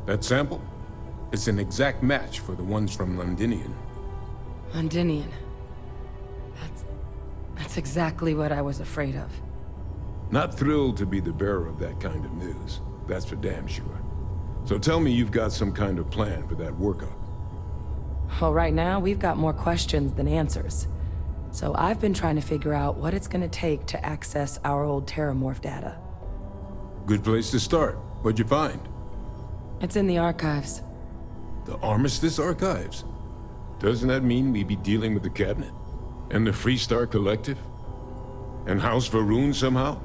That sample? It's an exact match for the ones from Londinian. Londinian. That's exactly what I was afraid of. Not thrilled to be the bearer of that kind of news. That's for damn sure. So tell me you've got some kind of plan for that workup. Well, right now, we've got more questions than answers. So I've been trying to figure out what it's gonna take to access our old Terramorph data. Good place to start. What'd you find? It's in the archives. The Armistice Archives? Doesn't that mean we'd be dealing with the Cabinet? And the Freestar Collective? And House Varun somehow?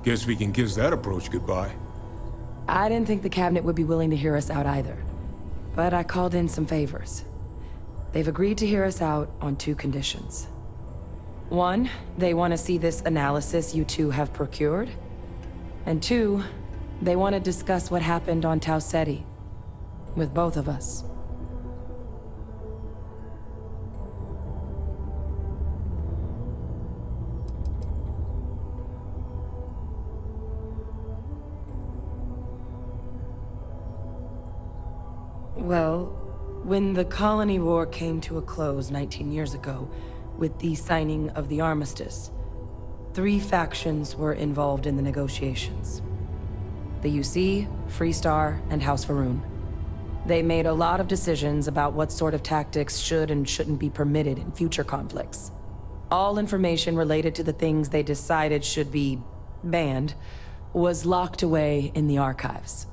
Guess we can kiss that approach goodbye. I didn't think the Cabinet would be willing to hear us out either. But I called in some favors. They've agreed to hear us out on two conditions. One, they want to see this analysis you two have procured. And two, they want to discuss what happened on Tau Ceti. With both of us. Well, when the colony war came to a close 19 years ago, with the signing of the armistice, 3 factions were involved in the negotiations. The UC, Freestar, and House Varun. They made a lot of decisions about what sort of tactics should and shouldn't be permitted in future conflicts. All information related to the things they decided should be banned was locked away in the archives.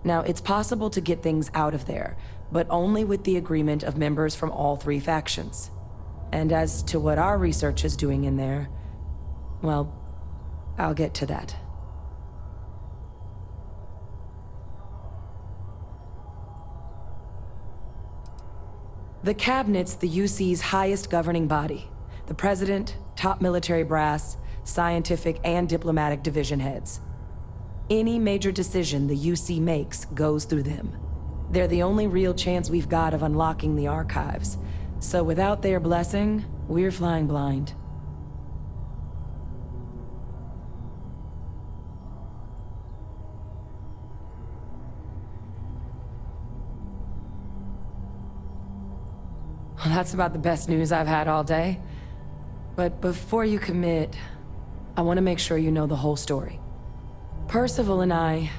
Now, it's possible to get things out of there, but only with the agreement of members from all three factions. And as to what our research is doing in there, well, I'll get to that. The Cabinet's the UC's highest governing body. The President, top military brass, scientific and diplomatic division heads. Any major decision the UC makes goes through them. They're the only real chance we've got of unlocking the archives. So without their blessing, we're flying blind. Well, that's about the best news I've had all day. But before you commit, I want to make sure you know the whole story. Percival and I,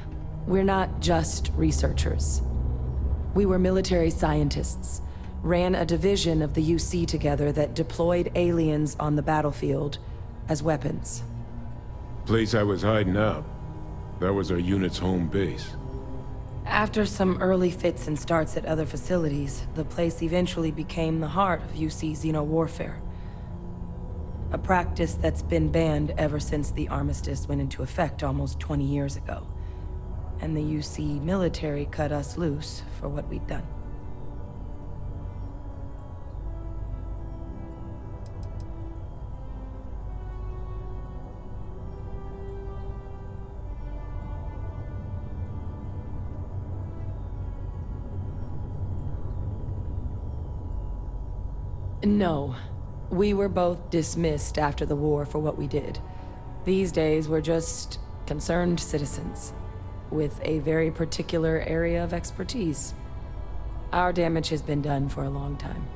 we're not just researchers. We were military scientists, ran a division of the UC together that deployed aliens on the battlefield as weapons. Place I was hiding out. That was our unit's home base. After some early fits and starts at other facilities, the place eventually became the heart of UC xeno-warfare. A practice that's been banned ever since the armistice went into effect almost 20 years ago. And the UC military cut us loose for what we'd done. No. We were both dismissed after the war for what we did. These days, we're just concerned citizens with a very particular area of expertise. Our damage has been done for a long time.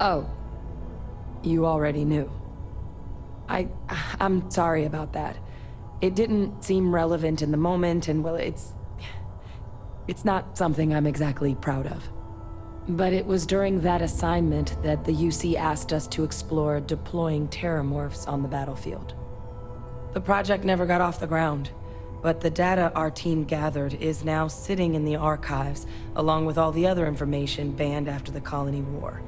Oh. You already knew. I'm sorry about that. It didn't seem relevant in the moment, and well, it's not something I'm exactly proud of. But it was during that assignment that the UC asked us to explore deploying terramorphs on the battlefield. The project never got off the ground, but the data our team gathered is now sitting in the archives, along with all the other information banned after the Colony War.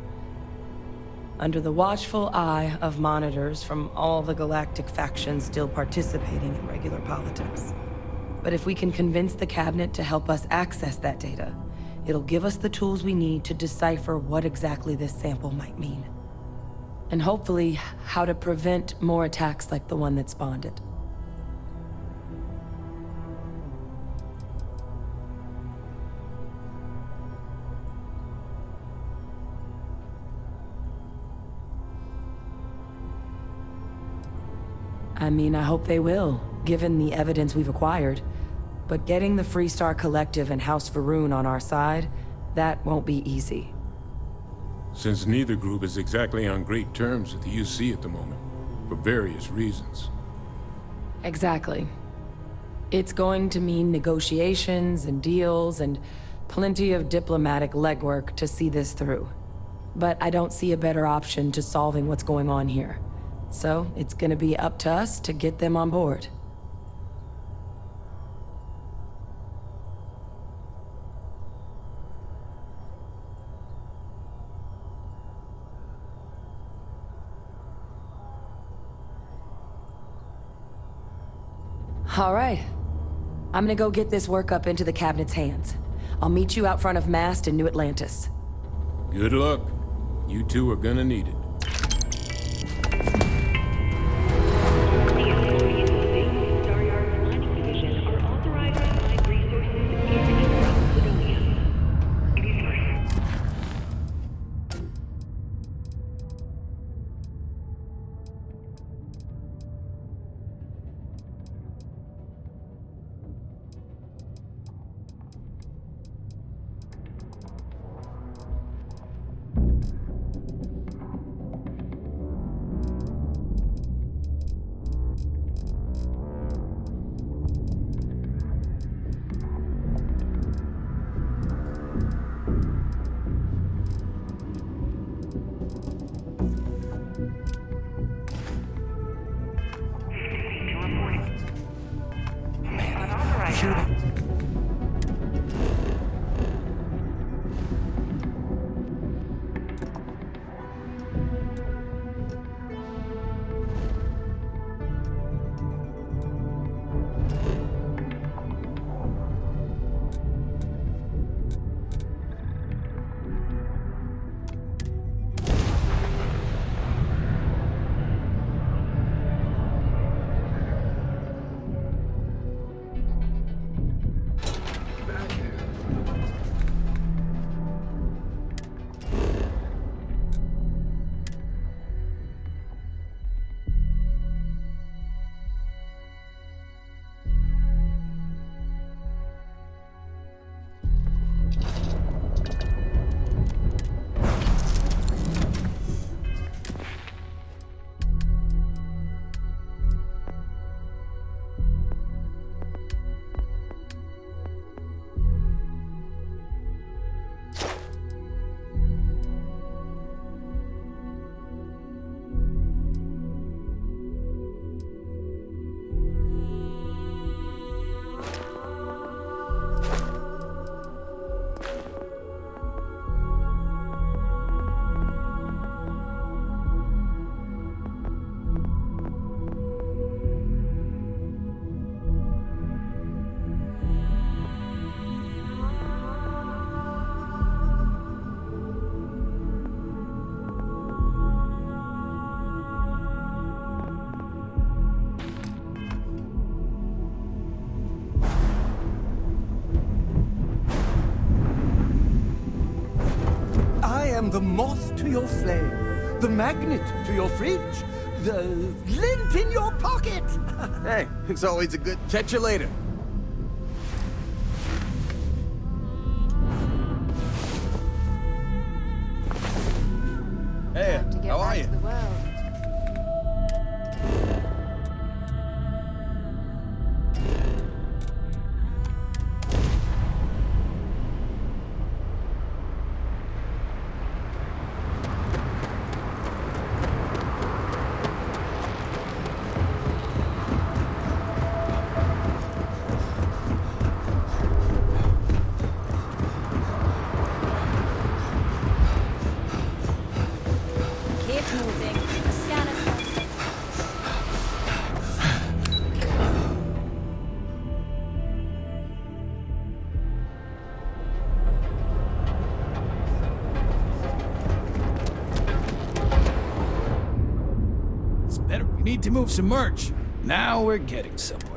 Under the watchful eye of monitors from all the galactic factions still participating in regular politics. But if we can convince the Cabinet to help us access that data, it'll give us the tools we need to decipher what exactly this sample might mean. And hopefully, how to prevent more attacks like the one that spawned it. I mean, I hope they will, given the evidence we've acquired. But getting the Freestar Collective and House Varun on our side, that won't be easy. Since neither group is exactly on great terms with the UC at the moment, for various reasons. Exactly. It's going to mean negotiations and deals and plenty of diplomatic legwork to see this through. But I don't see a better option to solving what's going on here. So, it's gonna be up to us to get them on board. All right. I'm gonna go get this work up into the Cabinet's hands. I'll meet you out front of Mast in New Atlantis. Good luck. You two are gonna need it. am the moth to your flame, the magnet to your fridge, the lint in your pocket. Hey, it's always a good... Catch you later. Hey, how are you? Keep moving. The scanner's It's better. We need to move some merch. Now we're getting somewhere.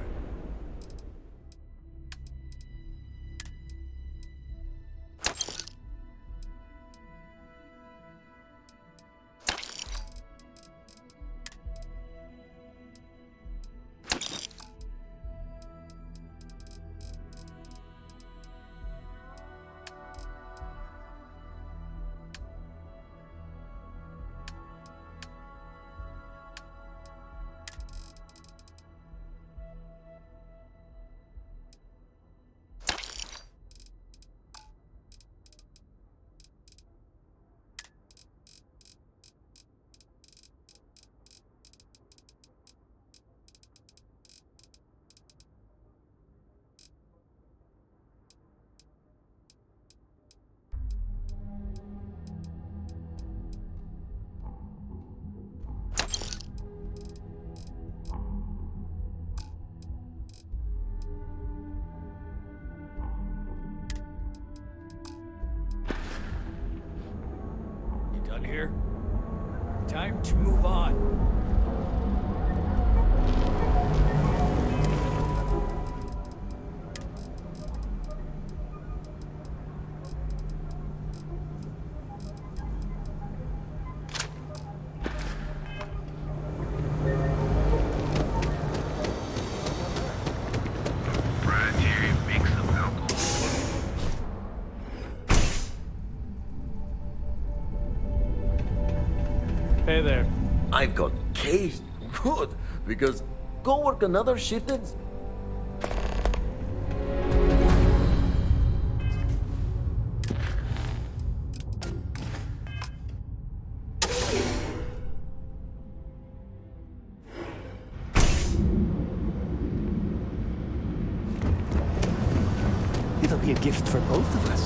Done here? Time to move on. Hey there. I've got case. Good, because go work another shift and... It'll be a gift for both of us.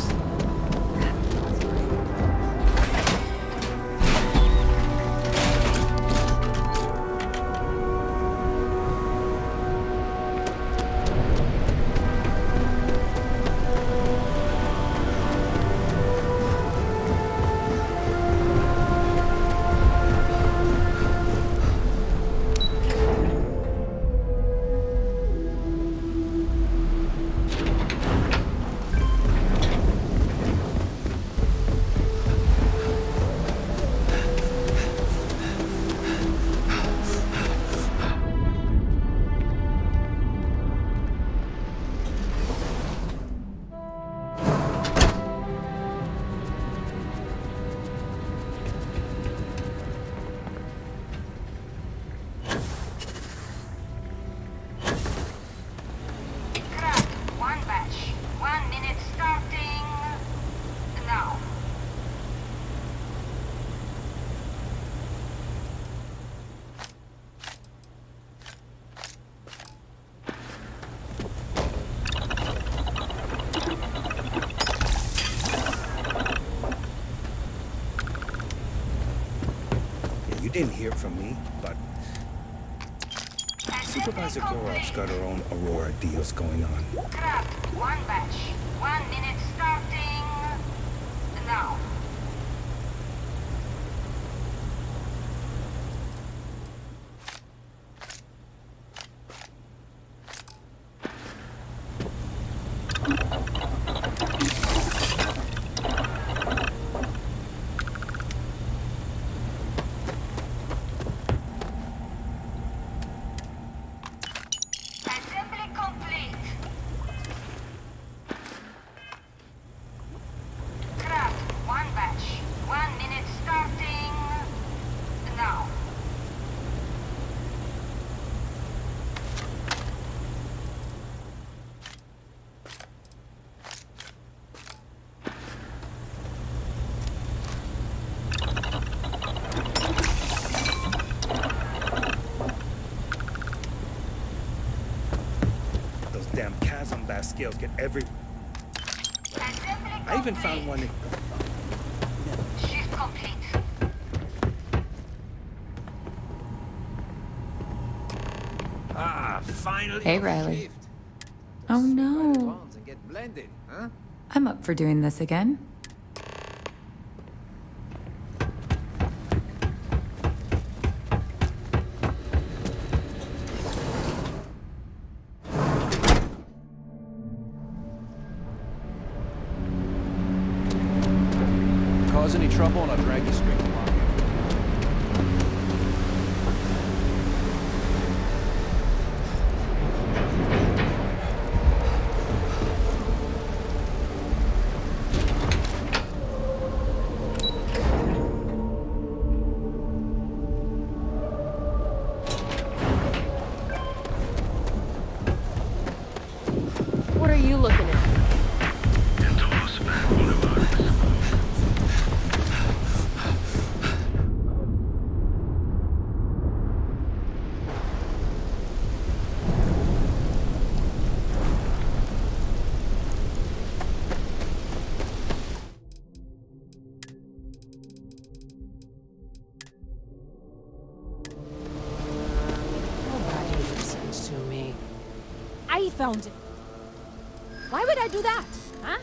You didn't hear from me, but Supervisor Gorov's got her own Aurora deals going on. Craft, one batch. 1 minute starting now. Bast skills get every... I even found one that... Shift complete. Ah, finally. Hey, Riley. Oh no. And get blended, huh? I'm up for doing this again. Cause any trouble and I'll drag you straight to lock. What are you looking at? Nobody listens to me. I found it. Why would I do that? Huh?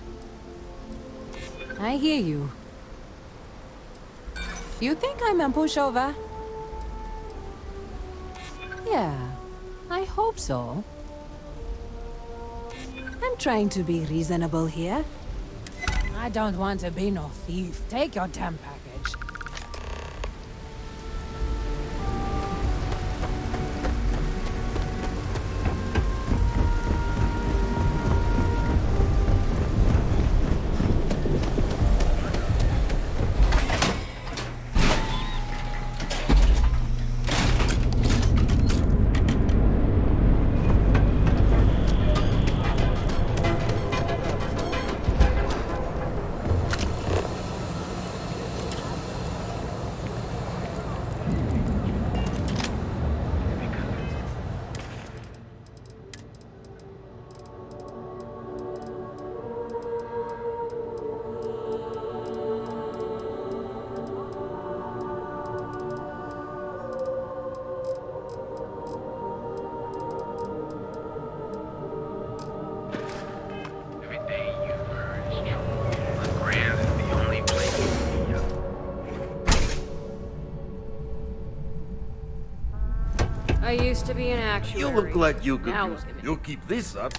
I hear you. You think I'm a pushover? Yeah, I hope so. I'm trying to be reasonable here. I don't want to be no thief. Take your damn package. I used to be an actuary. You look like you could Now use look it. at me. You'll keep this up.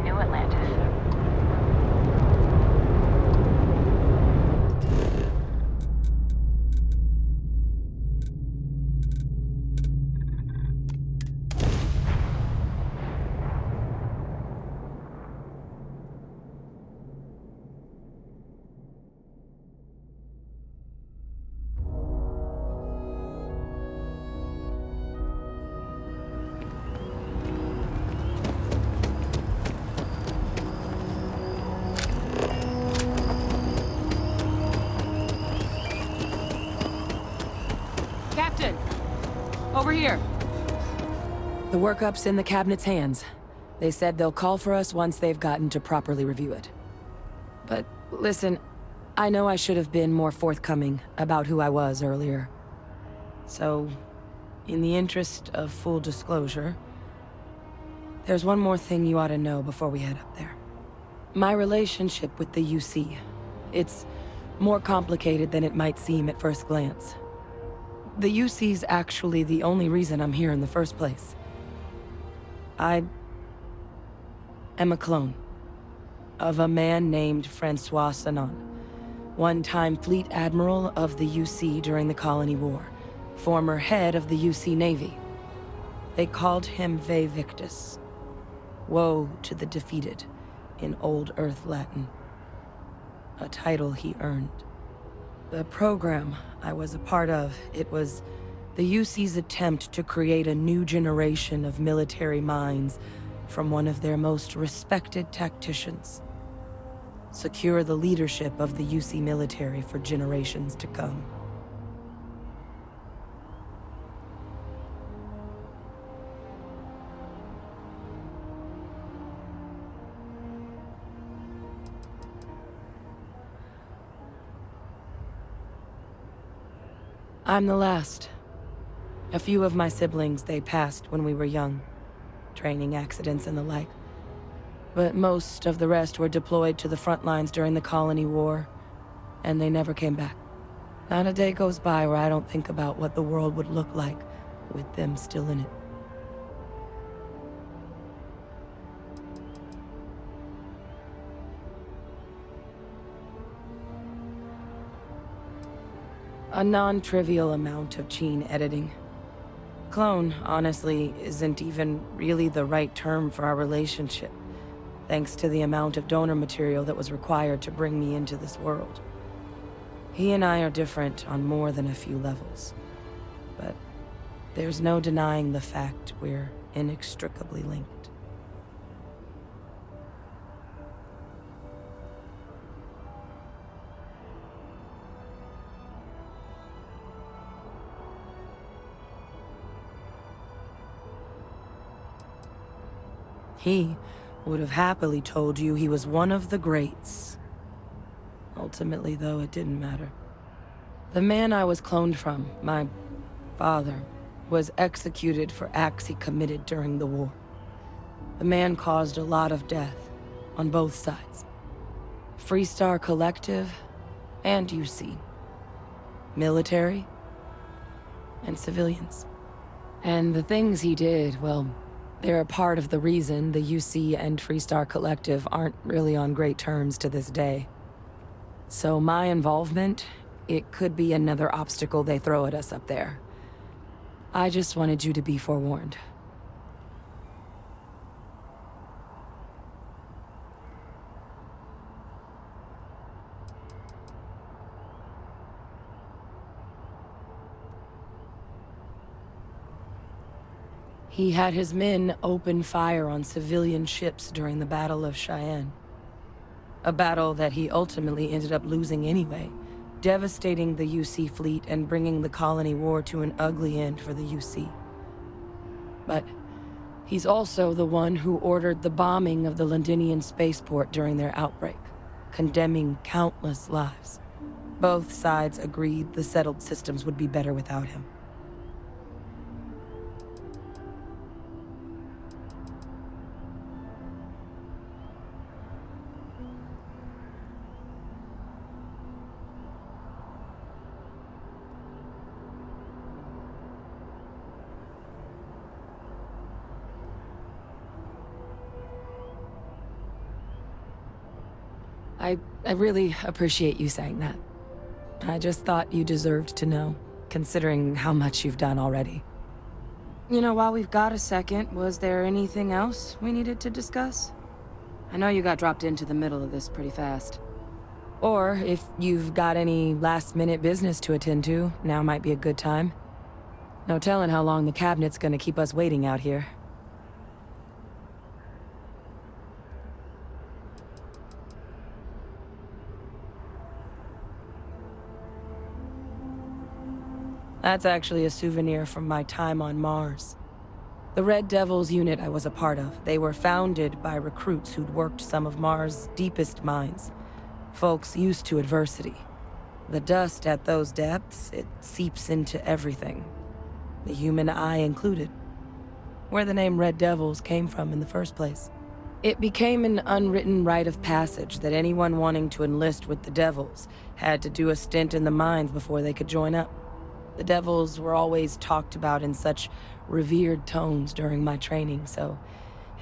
New Atlantis. Captain! Over here! The workup's in the cabinet's hands. They said they'll call for us once they've gotten to properly review it. But listen, I know I should have been more forthcoming about who I was earlier. So, in the interest of full disclosure, there's one more thing you ought to know before we head up there. My relationship with the UC. It's more complicated than it might seem at first glance. The UC's actually the only reason I'm here in the first place. I am a clone of a man named Francois Sanon, one-time fleet admiral of the UC during the Colony War, former head of the UC Navy. They called him Ve Victus, woe to the defeated, in Old Earth Latin, a title he earned. The program I was a part of, it was the UC's attempt to create a new generation of military minds from one of their most respected tacticians. Secure the leadership of the UC military for generations to come. I'm the last. A few of my siblings, they passed when we were young. Training accidents and the like. But most of the rest were deployed to the front lines during the Colony War, and they never came back. Not a day goes by where I don't think about what the world would look like with them still in it. A non-trivial amount of gene editing. Clone, honestly, isn't even really the right term for our relationship, thanks to the amount of donor material that was required to bring me into this world. He and I are different on more than a few levels, but there's no denying the fact we're inextricably linked. He would have happily told you he was one of the greats. Ultimately, though, it didn't matter. The man I was cloned from, my father, was executed for acts he committed during the war. The man caused a lot of death, on both sides. Freestar Collective, and UC. Military, and civilians. And the things he did, well, they're a part of the reason the UC and Freestar Collective aren't really on great terms to this day. So my involvement, it could be another obstacle they throw at us up there. I just wanted you to be forewarned. He had his men open fire on civilian ships during the Battle of Cheyenne. A battle that he ultimately ended up losing anyway, devastating the UC fleet and bringing the Colony War to an ugly end for the UC. But he's also the one who ordered the bombing of the Londinian spaceport during their outbreak, condemning countless lives. Both sides agreed the settled systems would be better without him. I really appreciate you saying that. I just thought you deserved to know, considering how much you've done already. You know, while we've got a second, was there anything else we needed to discuss? I know you got dropped into the middle of this pretty fast. Or, if you've got any last-minute business to attend to, now might be a good time. No telling how long the cabinet's gonna keep us waiting out here. That's actually a souvenir from my time on Mars. The Red Devils unit I was a part of, they were founded by recruits who'd worked some of Mars' deepest mines. Folks used to adversity. The dust at those depths, it seeps into everything. The human eye included. Where the name Red Devils came from in the first place. It became an unwritten rite of passage that anyone wanting to enlist with the Devils had to do a stint in the mines before they could join up. The Devils were always talked about in such revered tones during my training, so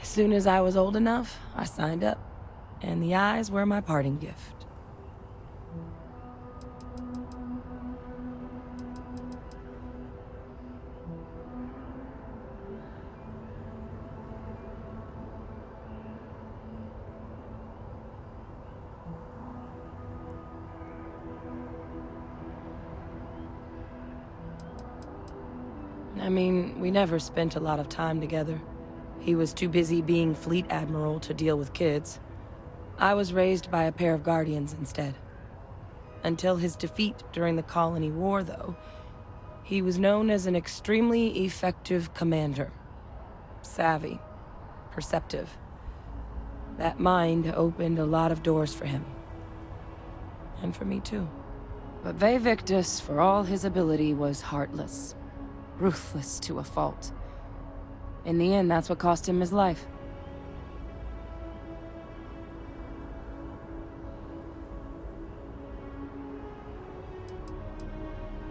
as soon as I was old enough, I signed up. And the eyes were my parting gift. I mean, we never spent a lot of time together. He was too busy being Fleet Admiral to deal with kids. I was raised by a pair of Guardians instead. Until his defeat during the Colony War, though, he was known as an extremely effective commander. Savvy. Perceptive. That mind opened a lot of doors for him. And for me, too. But Ve Victus, for all his ability, was heartless. Ruthless to a fault. In the end, that's what cost him his life.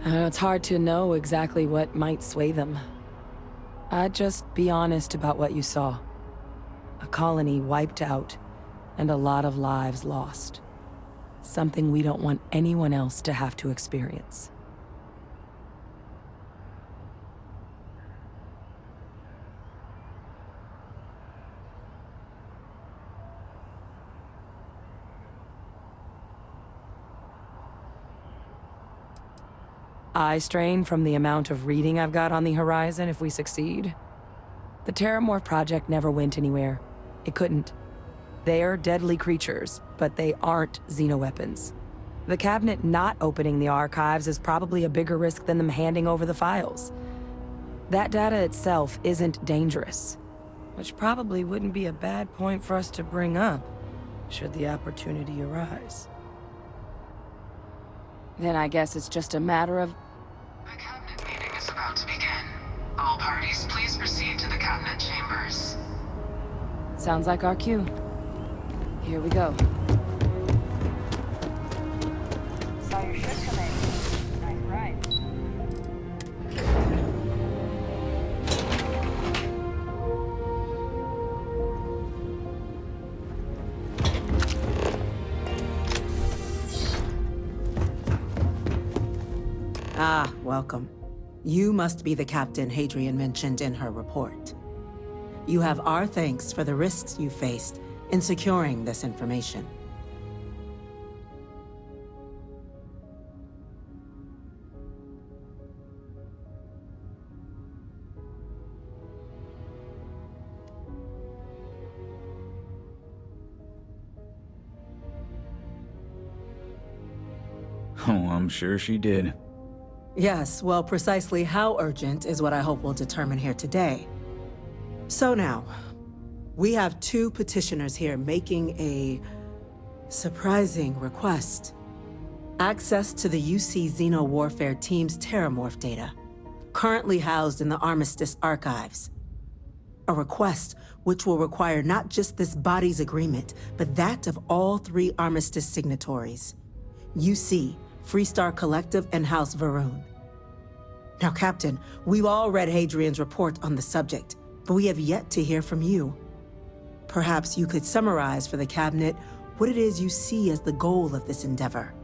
It's hard to know exactly what might sway them. I'd just be honest about what you saw. A colony wiped out, and a lot of lives lost. Something we don't want anyone else to have to experience. Eye strain from the amount of reading I've got on the horizon if we succeed. The Terramorph project never went anywhere. It couldn't. They're deadly creatures, but they aren't xenoweapons. The cabinet not opening the archives is probably a bigger risk than them handing over the files. That data itself isn't dangerous, which probably wouldn't be a bad point for us to bring up, should the opportunity arise. Then I guess it's just a matter of... The cabinet meeting is about to begin. All parties, please proceed to the cabinet chambers. Sounds like our cue. Here we go. Saw your ship come in. Nice ride. Ah, welcome. You must be the captain Hadrian mentioned in her report. You have our thanks for the risks you faced in securing this information. Oh, I'm sure she did. Yes, well, precisely how urgent is what I hope we'll determine here today. So now, we have two petitioners here making a surprising request. Access to the UC Xeno Warfare Team's Terramorph data, currently housed in the Armistice archives. A request which will require not just this body's agreement, but that of all three Armistice signatories. UC, Freestar Collective, and House Varun. Now, Captain, we've all read Hadrian's report on the subject, but we have yet to hear from you. Perhaps you could summarize for the Cabinet what it is you see as the goal of this endeavor.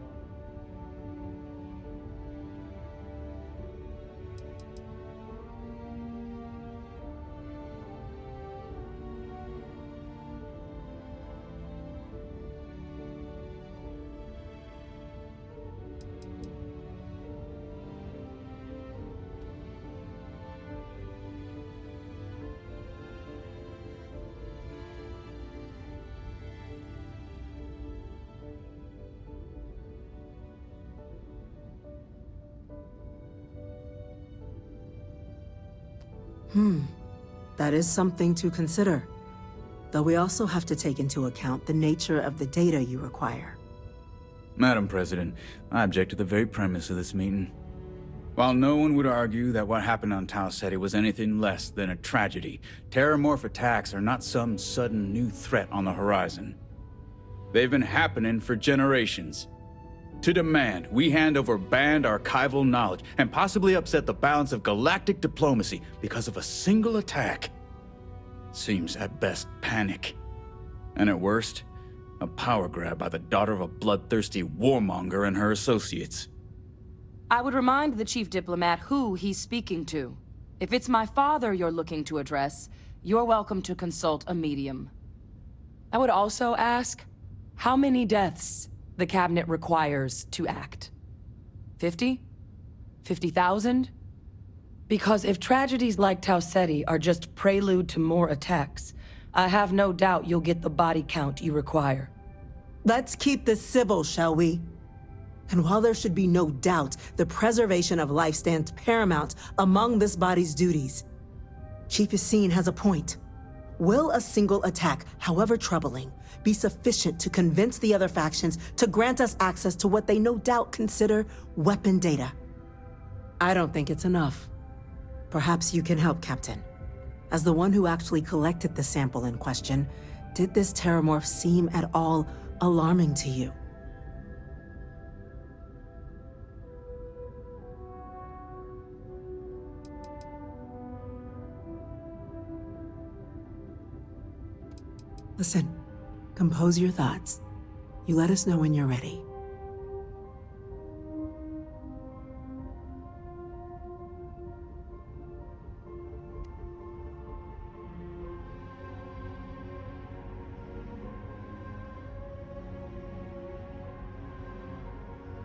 That is something to consider. Though we also have to take into account the nature of the data you require. Madam President, I object to the very premise of this meeting. While no one would argue that what happened on Tau Ceti was anything less than a tragedy, terramorph attacks are not some sudden new threat on the horizon. They've been happening for generations. To demand we hand over banned archival knowledge and possibly upset the balance of galactic diplomacy because of a single attack seems at best panic. And at worst, a power grab by the daughter of a bloodthirsty warmonger and her associates. I would remind the chief diplomat who he's speaking to. If it's my father you're looking to address, you're welcome to consult a medium. I would also ask, how many deaths the cabinet requires to act? 50? 50,000? Because if tragedies like Tau Ceti are just prelude to more attacks, I have no doubt you'll get the body count you require. Let's keep this civil, shall we? And while there should be no doubt the preservation of life stands paramount among this body's duties, Chief Yassine has a point. Will a single attack, however troubling, be sufficient to convince the other factions to grant us access to what they no doubt consider weapon data? I don't think it's enough. Perhaps you can help, Captain. As the one who actually collected the sample in question, did this terramorph seem at all alarming to you? Listen, compose your thoughts. You let us know when you're ready.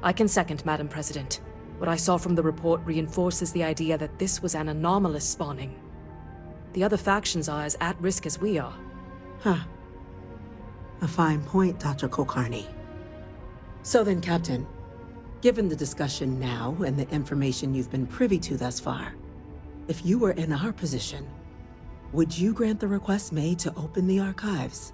I can second, Madam President. What I saw from the report reinforces the idea that this was an anomalous spawning. The other factions are as at risk as we are. Huh. A fine point, Dr. Kulkarni. So then, Captain, given the discussion now and the information you've been privy to thus far, if you were in our position, would you grant the request made to open the archives?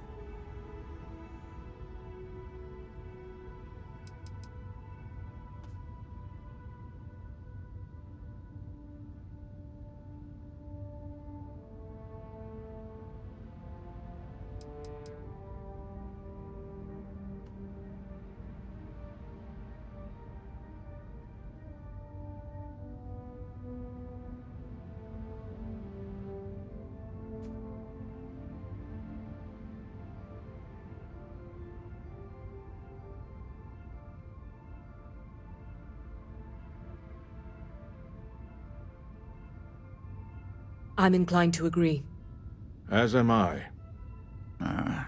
I'm inclined to agree. As am I. I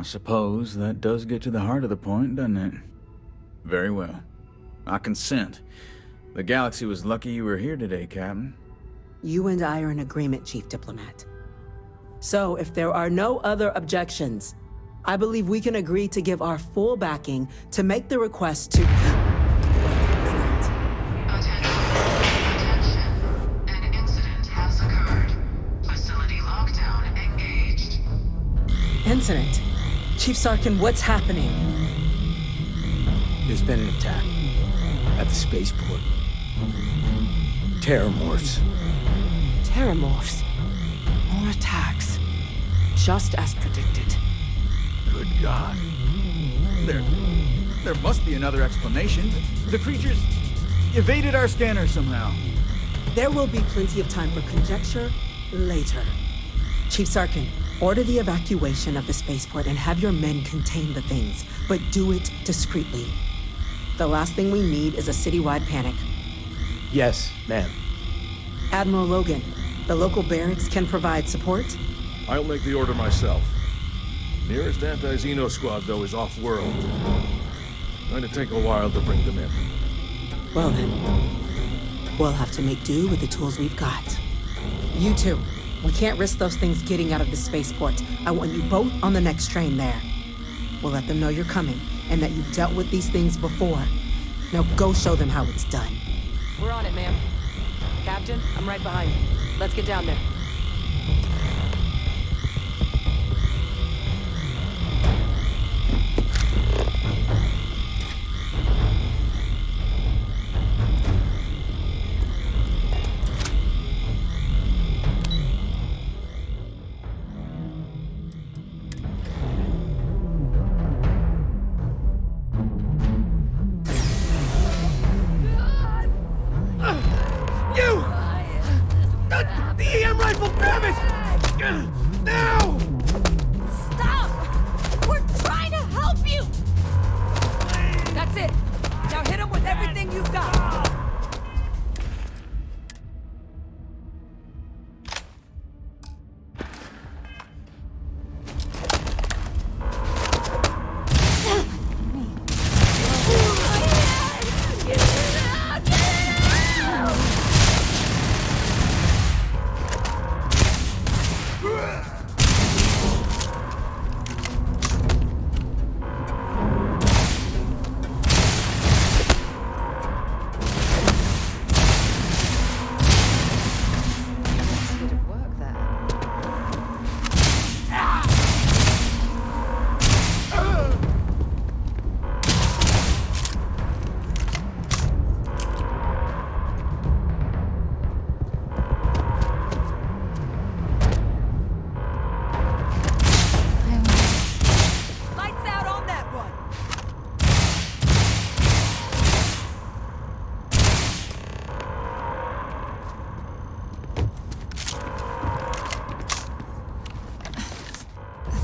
suppose that does get to the heart of the point, doesn't it? Very well. I consent. The galaxy was lucky you were here today, Captain. You and I are in agreement, Chief Diplomat. So, if there are no other objections, I believe we can agree to give our full backing to make the request to... Incident? Chief Sarkin, what's happening? There's been an attack at the spaceport. Terramorphs. Terramorphs. More attacks. Just as predicted. Good God. There must be another explanation. The creatures evaded our scanner somehow. There will be plenty of time for conjecture later. Chief Sarkin, Order the evacuation of the spaceport and have your men contain the things, but do it discreetly. The last thing we need is a citywide panic. Yes, ma'am. Admiral Logan, the local barracks can provide support? I'll make the order myself. Nearest anti-Xeno squad, though, is off-world. Going to take a while to bring them in. Well then, we'll have to make do with the tools we've got. You two, we can't risk those things getting out of the spaceport. I want you both on the next train there. We'll let them know you're coming, and that you've dealt with these things before. Now go show them how it's done. We're on it, ma'am. Captain, I'm right behind you. Let's get down there. The EM rifle, grab it! Now! Stop! We're trying to help you! That's it! Now hit him with everything you've got!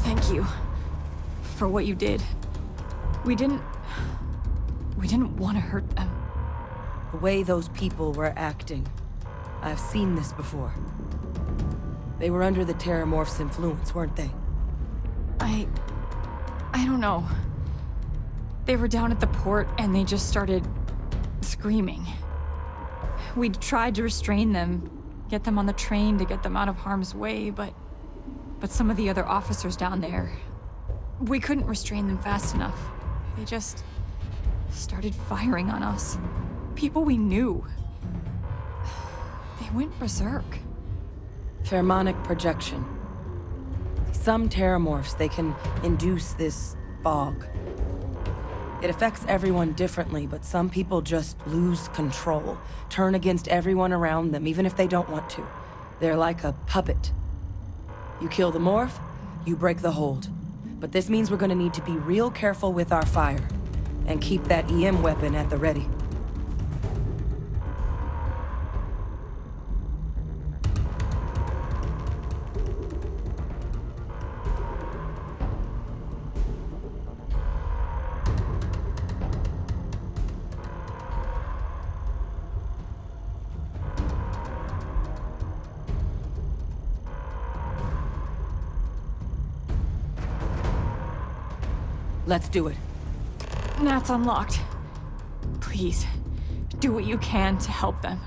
Thank you for what you did. We didn't want to hurt them. The way those people were acting, I've seen this before. They were under the Terramorph's influence, weren't they? I don't know. They were down at the port and they just started screaming. We tried to restrain them, get them on the train to get them out of harm's way, but some of the other officers down there, we couldn't restrain them fast enough. They just started firing on us. People we knew. They went berserk. Pheromonic projection. Some Terramorphs, they can induce this fog. It affects everyone differently, but some people just lose control, turn against everyone around them, even if they don't want to. They're like a puppet. You kill the morph, you break the hold. But this means we're gonna need to be real careful with our fire, and keep that EM weapon at the ready. Let's do it. Nat's unlocked. Please, do what you can to help them.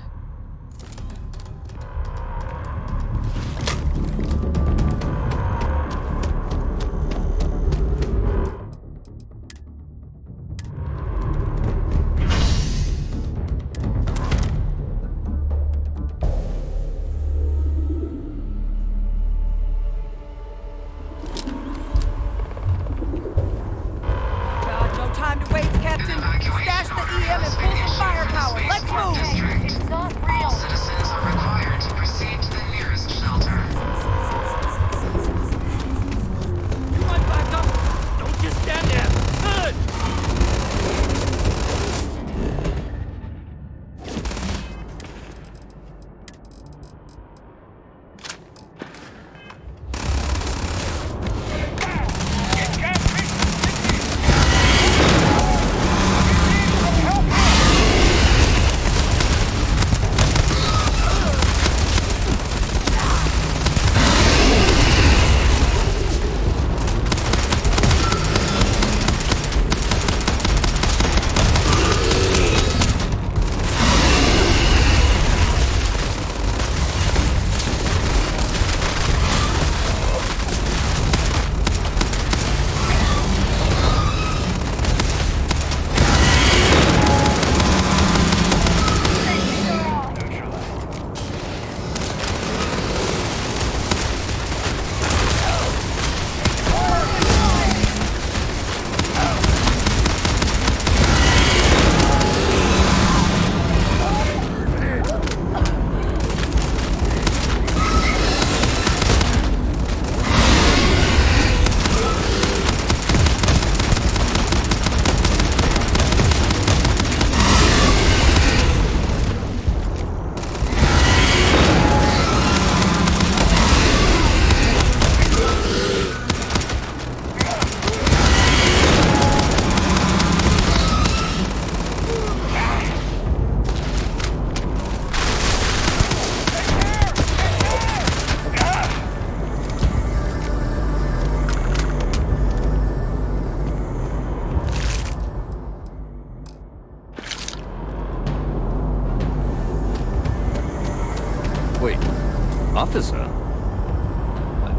officer?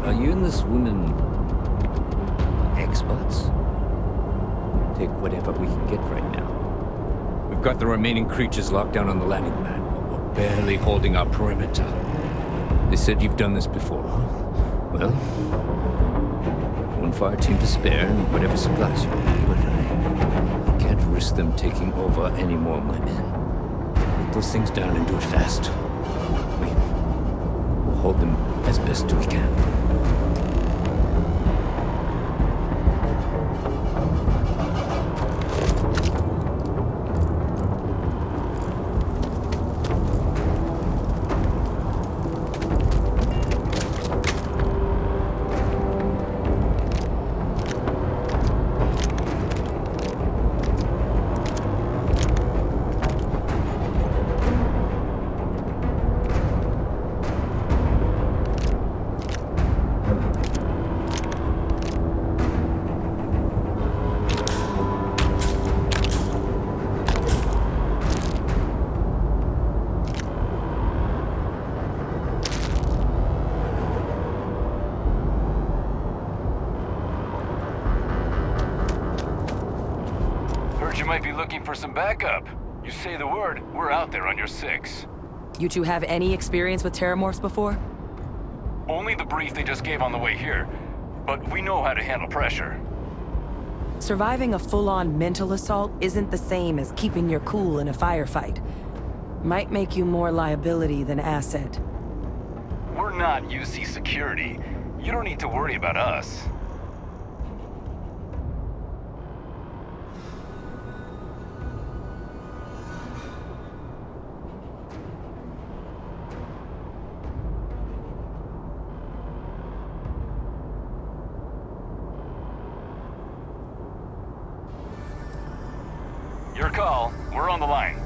Are you and this woman experts? Take whatever we can get right now. We've got the remaining creatures locked down on the landing pad. We're barely holding our perimeter. They said you've done this before. Well, one fire team to spare and whatever supplies you need, but I can't risk them taking over any more of my men. Get those things down and do it fast. We'll hold them as best we can. Might be looking for some backup. You say the word, we're out there on your 6. You two have any experience with terramorphs before? Only the brief they just gave on the way here, but we know how to handle pressure. Surviving a full-on mental assault isn't the same as keeping your cool in a firefight. Might make you more liability than asset. We're not UC security. You don't need to worry about us. Your call. We're on the line.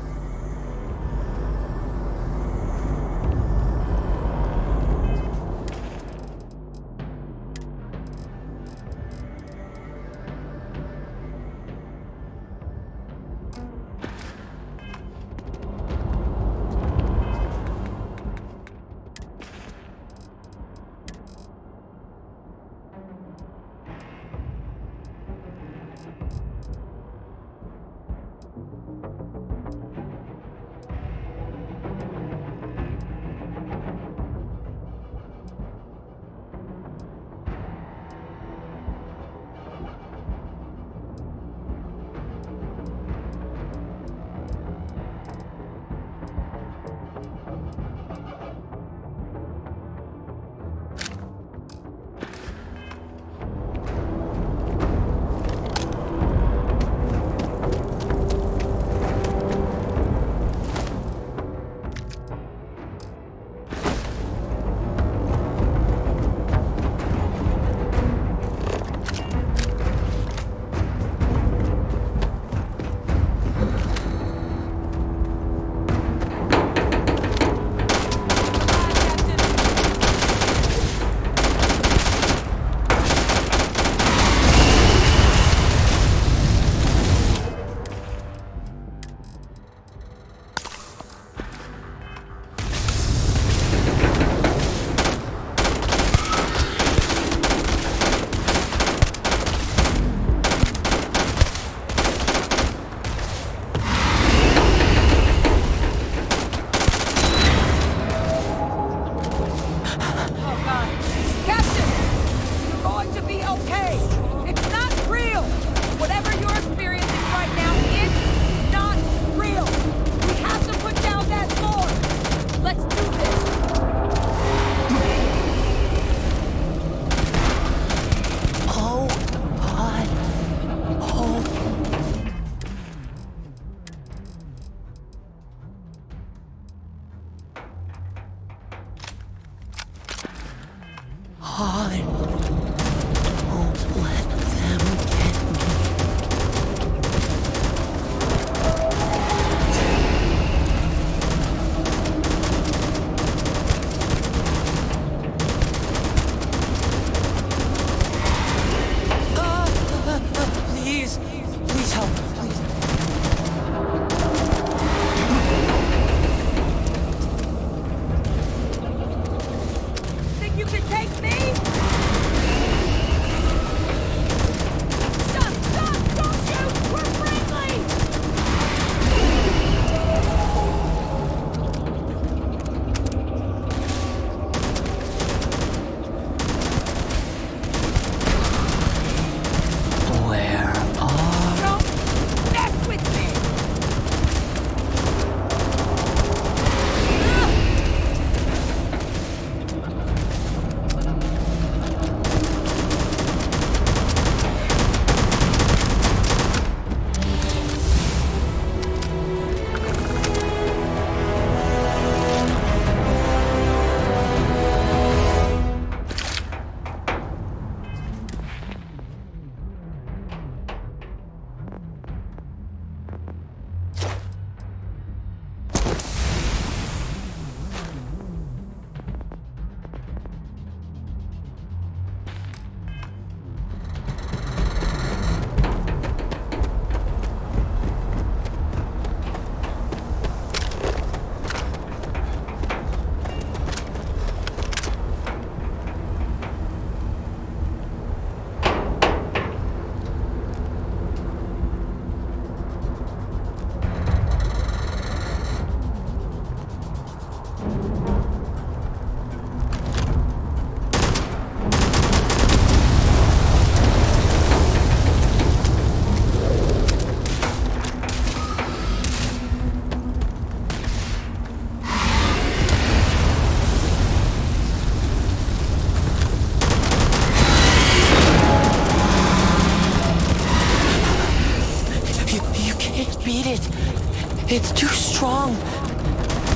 It's too strong.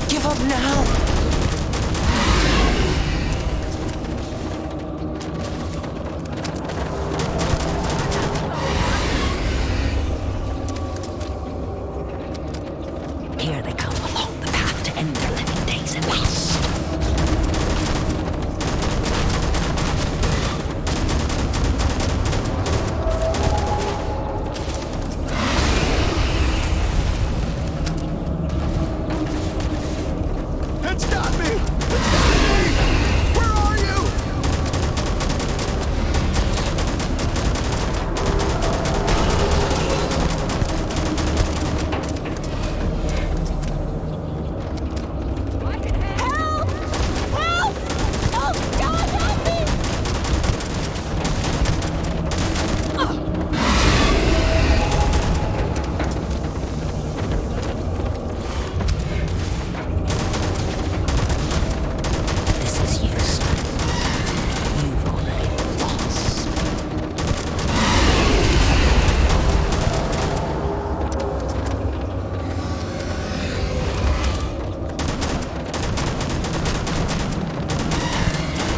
Give up now. Here they come along the path to end their living days in loss. It's got me! It's got me! Where are you? Help! Help! Oh, God, help me! This is useless. You've already lost.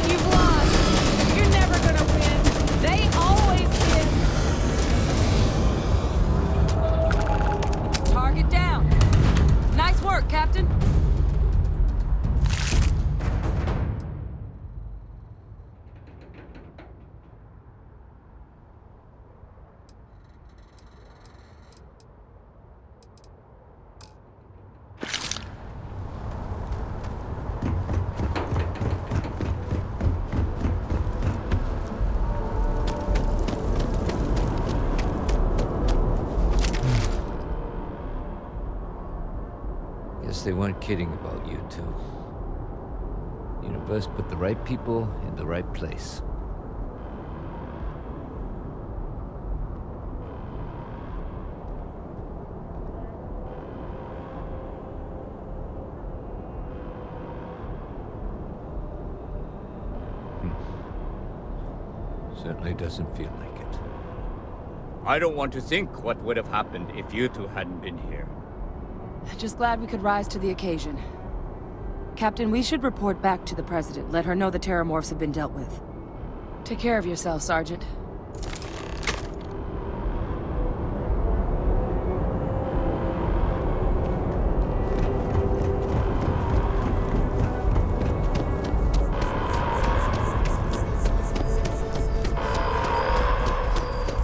You've lost. You're never gonna win. They always win. Target down. Nice work, Captain. Guess they weren't kidding about you two. Universe put the right people in the right place. Certainly doesn't feel like it. I don't want to think what would have happened if you two hadn't been here. Just glad we could rise to the occasion. Captain, we should report back to the President. Let her know the Terramorphs have been dealt with. Take care of yourself, Sergeant.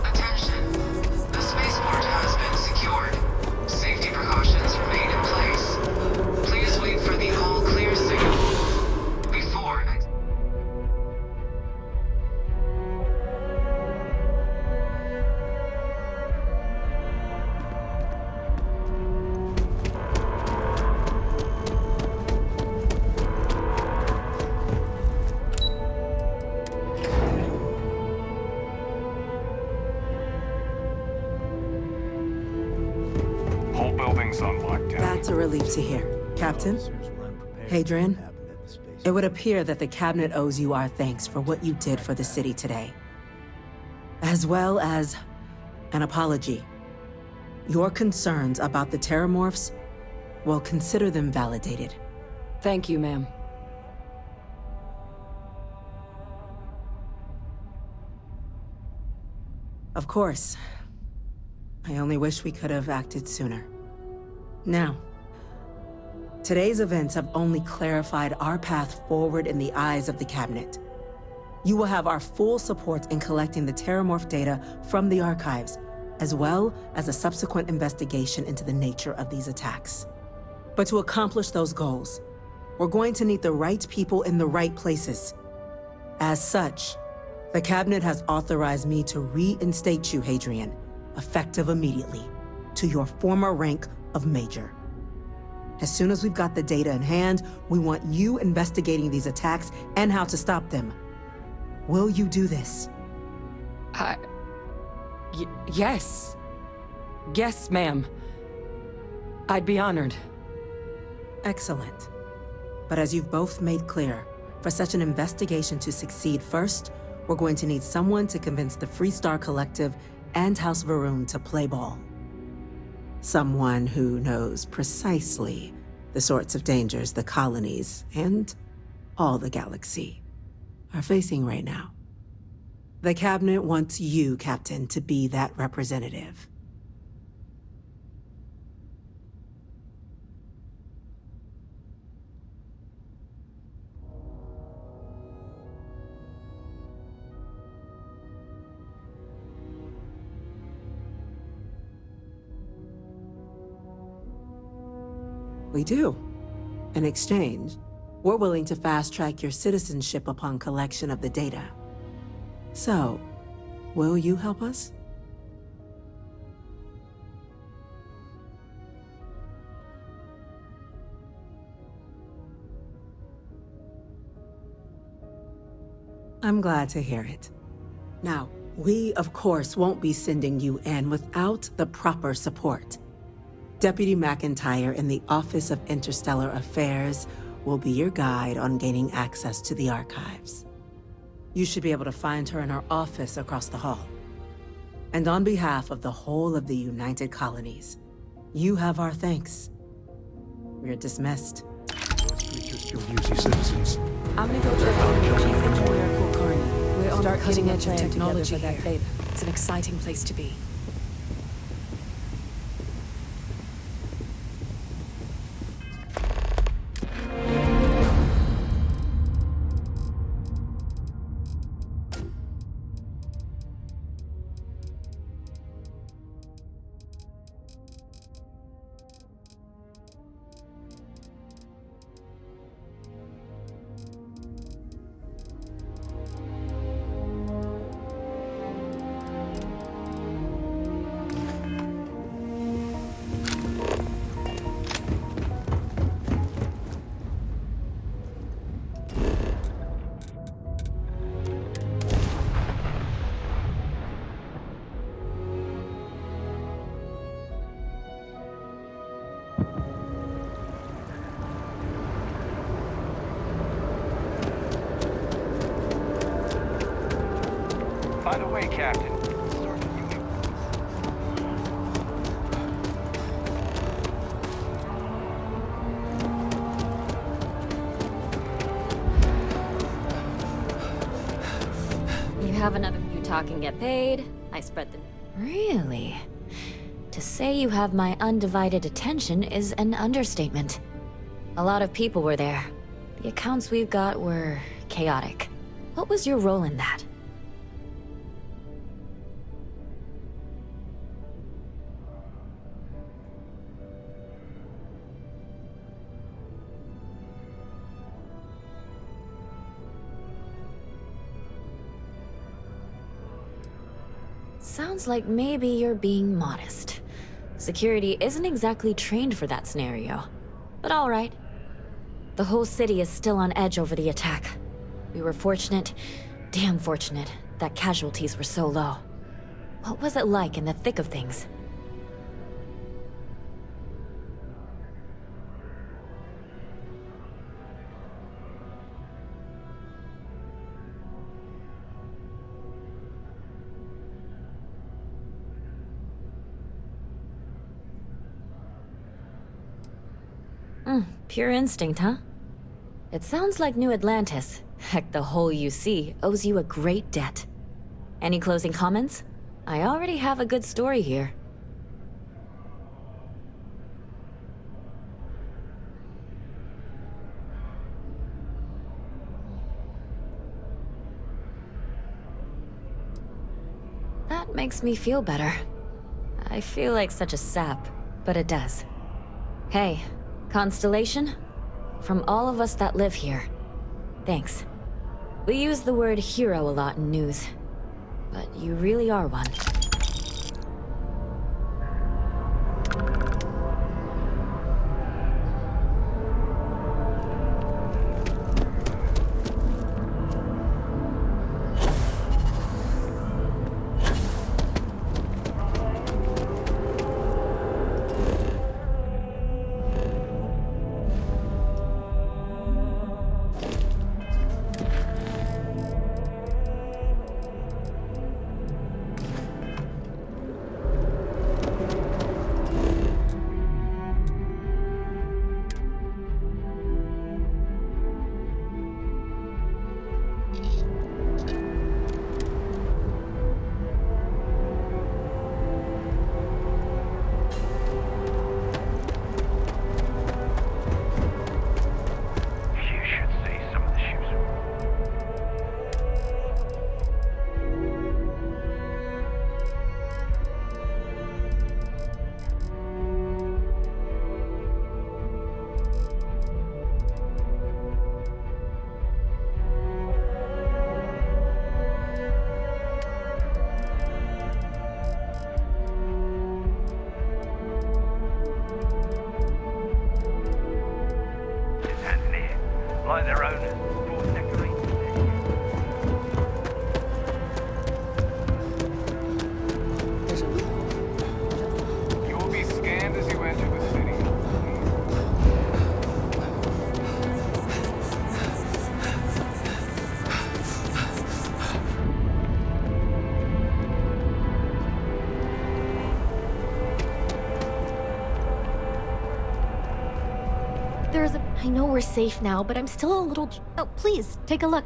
Attention. The spaceport has been secured. Safety precautions remain in place. Please wait for the all clear signal before Whole building's on lockdown. That's a relief to hear. Captain? Hadrian? It would appear that the Cabinet owes you our thanks for what you did for the city today. As well as an apology. Your concerns about the Terramorphs, well, consider them validated. Thank you, ma'am. Of course. I only wish we could have acted sooner. Now, today's events have only clarified our path forward in the eyes of the Cabinet. You will have our full support in collecting the Terramorph data from the archives, as well as a subsequent investigation into the nature of these attacks. But to accomplish those goals, we're going to need the right people in the right places. As such, the Cabinet has authorized me to reinstate you, Hadrian, effective immediately, to your former rank of Major. As soon as we've got the data in hand, we want you investigating these attacks and how to stop them. Will you do this? Yes. Yes, ma'am. I'd be honored. Excellent. But as you've both made clear, for such an investigation to succeed first, we're going to need someone to convince the Freestar Collective and House Varun to play ball. Someone who knows precisely the sorts of dangers the colonies and all the galaxy are facing right now. The Cabinet wants you, Captain, to be that representative. We do. In exchange, we're willing to fast-track your citizenship upon collection of the data. So, will you help us? I'm glad to hear it. Now, we, of course, won't be sending you in without the proper support. Deputy McIntyre in the Office of Interstellar Affairs will be your guide on gaining access to the archives. You should be able to find her in her office across the hall. And on behalf of the whole of the United Colonies, you have our thanks. We're dismissed. Those creatures kill UC citizens. I'm gonna go check on Chief Engineer Kulkarni. We're on Start the cutting putting a edge of plan technology together for that here. data. It's an exciting place to be. By the way, Captain. You have another. You talk and get paid. I spread the. Really? To say you have my undivided attention is an understatement. A lot of people were there. The accounts we've got were chaotic. What was your role in that? Sounds like maybe you're being modest. Security isn't exactly trained for that scenario. But all right. The whole city is still on edge over the attack. We were fortunate, damn fortunate, that casualties were so low. What was it like in the thick of things? Pure instinct, huh? It sounds like New Atlantis, heck, the whole UC, owes you a great debt. Any closing comments? I already have a good story here. That makes me feel better. I feel like such a sap, but it does. Hey, Constellation? From all of us that live here, thanks. We use the word hero a lot in news, but you really are one. of their own. You will be scanned as you enter the city. I know we're safe now, but I'm still a little... Oh, please, take a look.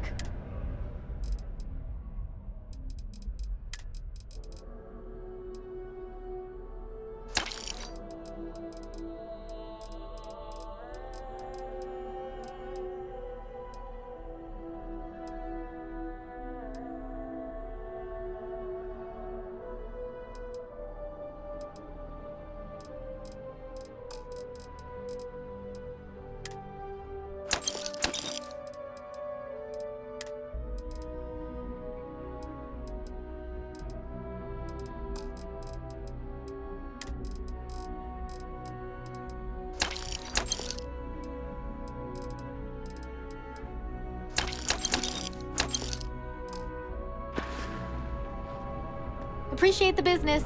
Appreciate the business.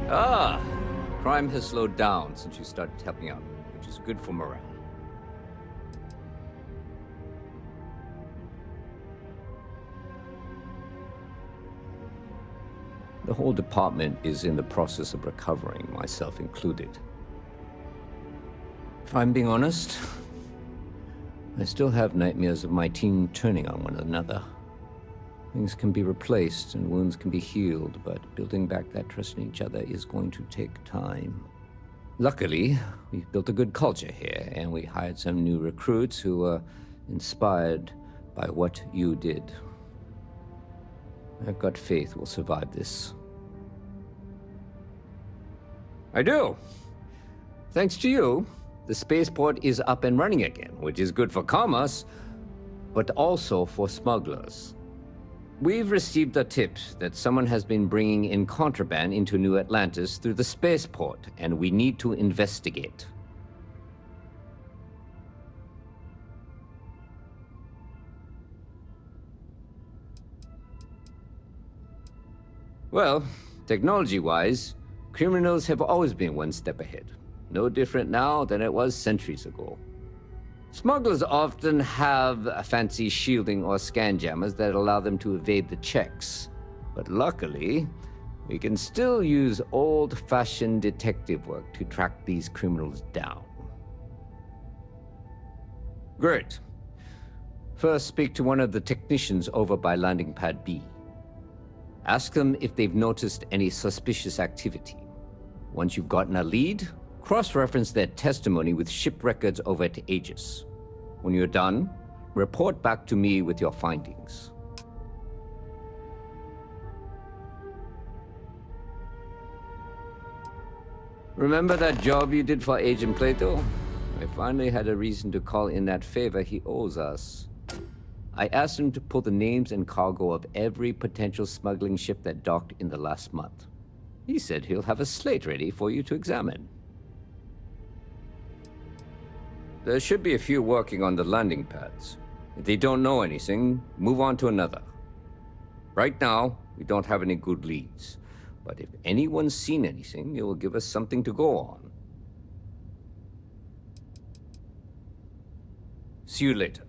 Ah, crime has slowed down since you started helping out, which is good for morale. The whole department is in the process of recovering, myself included. If I'm being honest, I still have nightmares of my team turning on one another. Things can be replaced and wounds can be healed, but building back that trust in each other is going to take time. Luckily, we've built a good culture here, and we hired some new recruits who were inspired by what you did. I've got faith we'll survive this. I do. Thanks to you, the spaceport is up and running again, which is good for commerce, but also for smugglers. We've received a tip that someone has been bringing in contraband into New Atlantis through the spaceport, and we need to investigate. Well, technology-wise, criminals have always been one step ahead. No different now than it was centuries ago. Smugglers often have a fancy shielding or scan jammers that allow them to evade the checks. But luckily, we can still use old-fashioned detective work to track these criminals down. Great. First, speak to one of the technicians over by landing pad B. Ask them if they've noticed any suspicious activity. Once you've gotten a lead, cross-reference their testimony with ship records over at Aegis. When you're done, report back to me with your findings. Remember that job you did for Agent Plato? I finally had a reason to call in that favor he owes us. I asked him to pull the names and cargo of every potential smuggling ship that docked in the last month. He said he'll have a slate ready for you to examine. There should be a few working on the landing pads. If they don't know anything, move on to another. Right now, we don't have any good leads. But if anyone's seen anything, it will give us something to go on. See you later.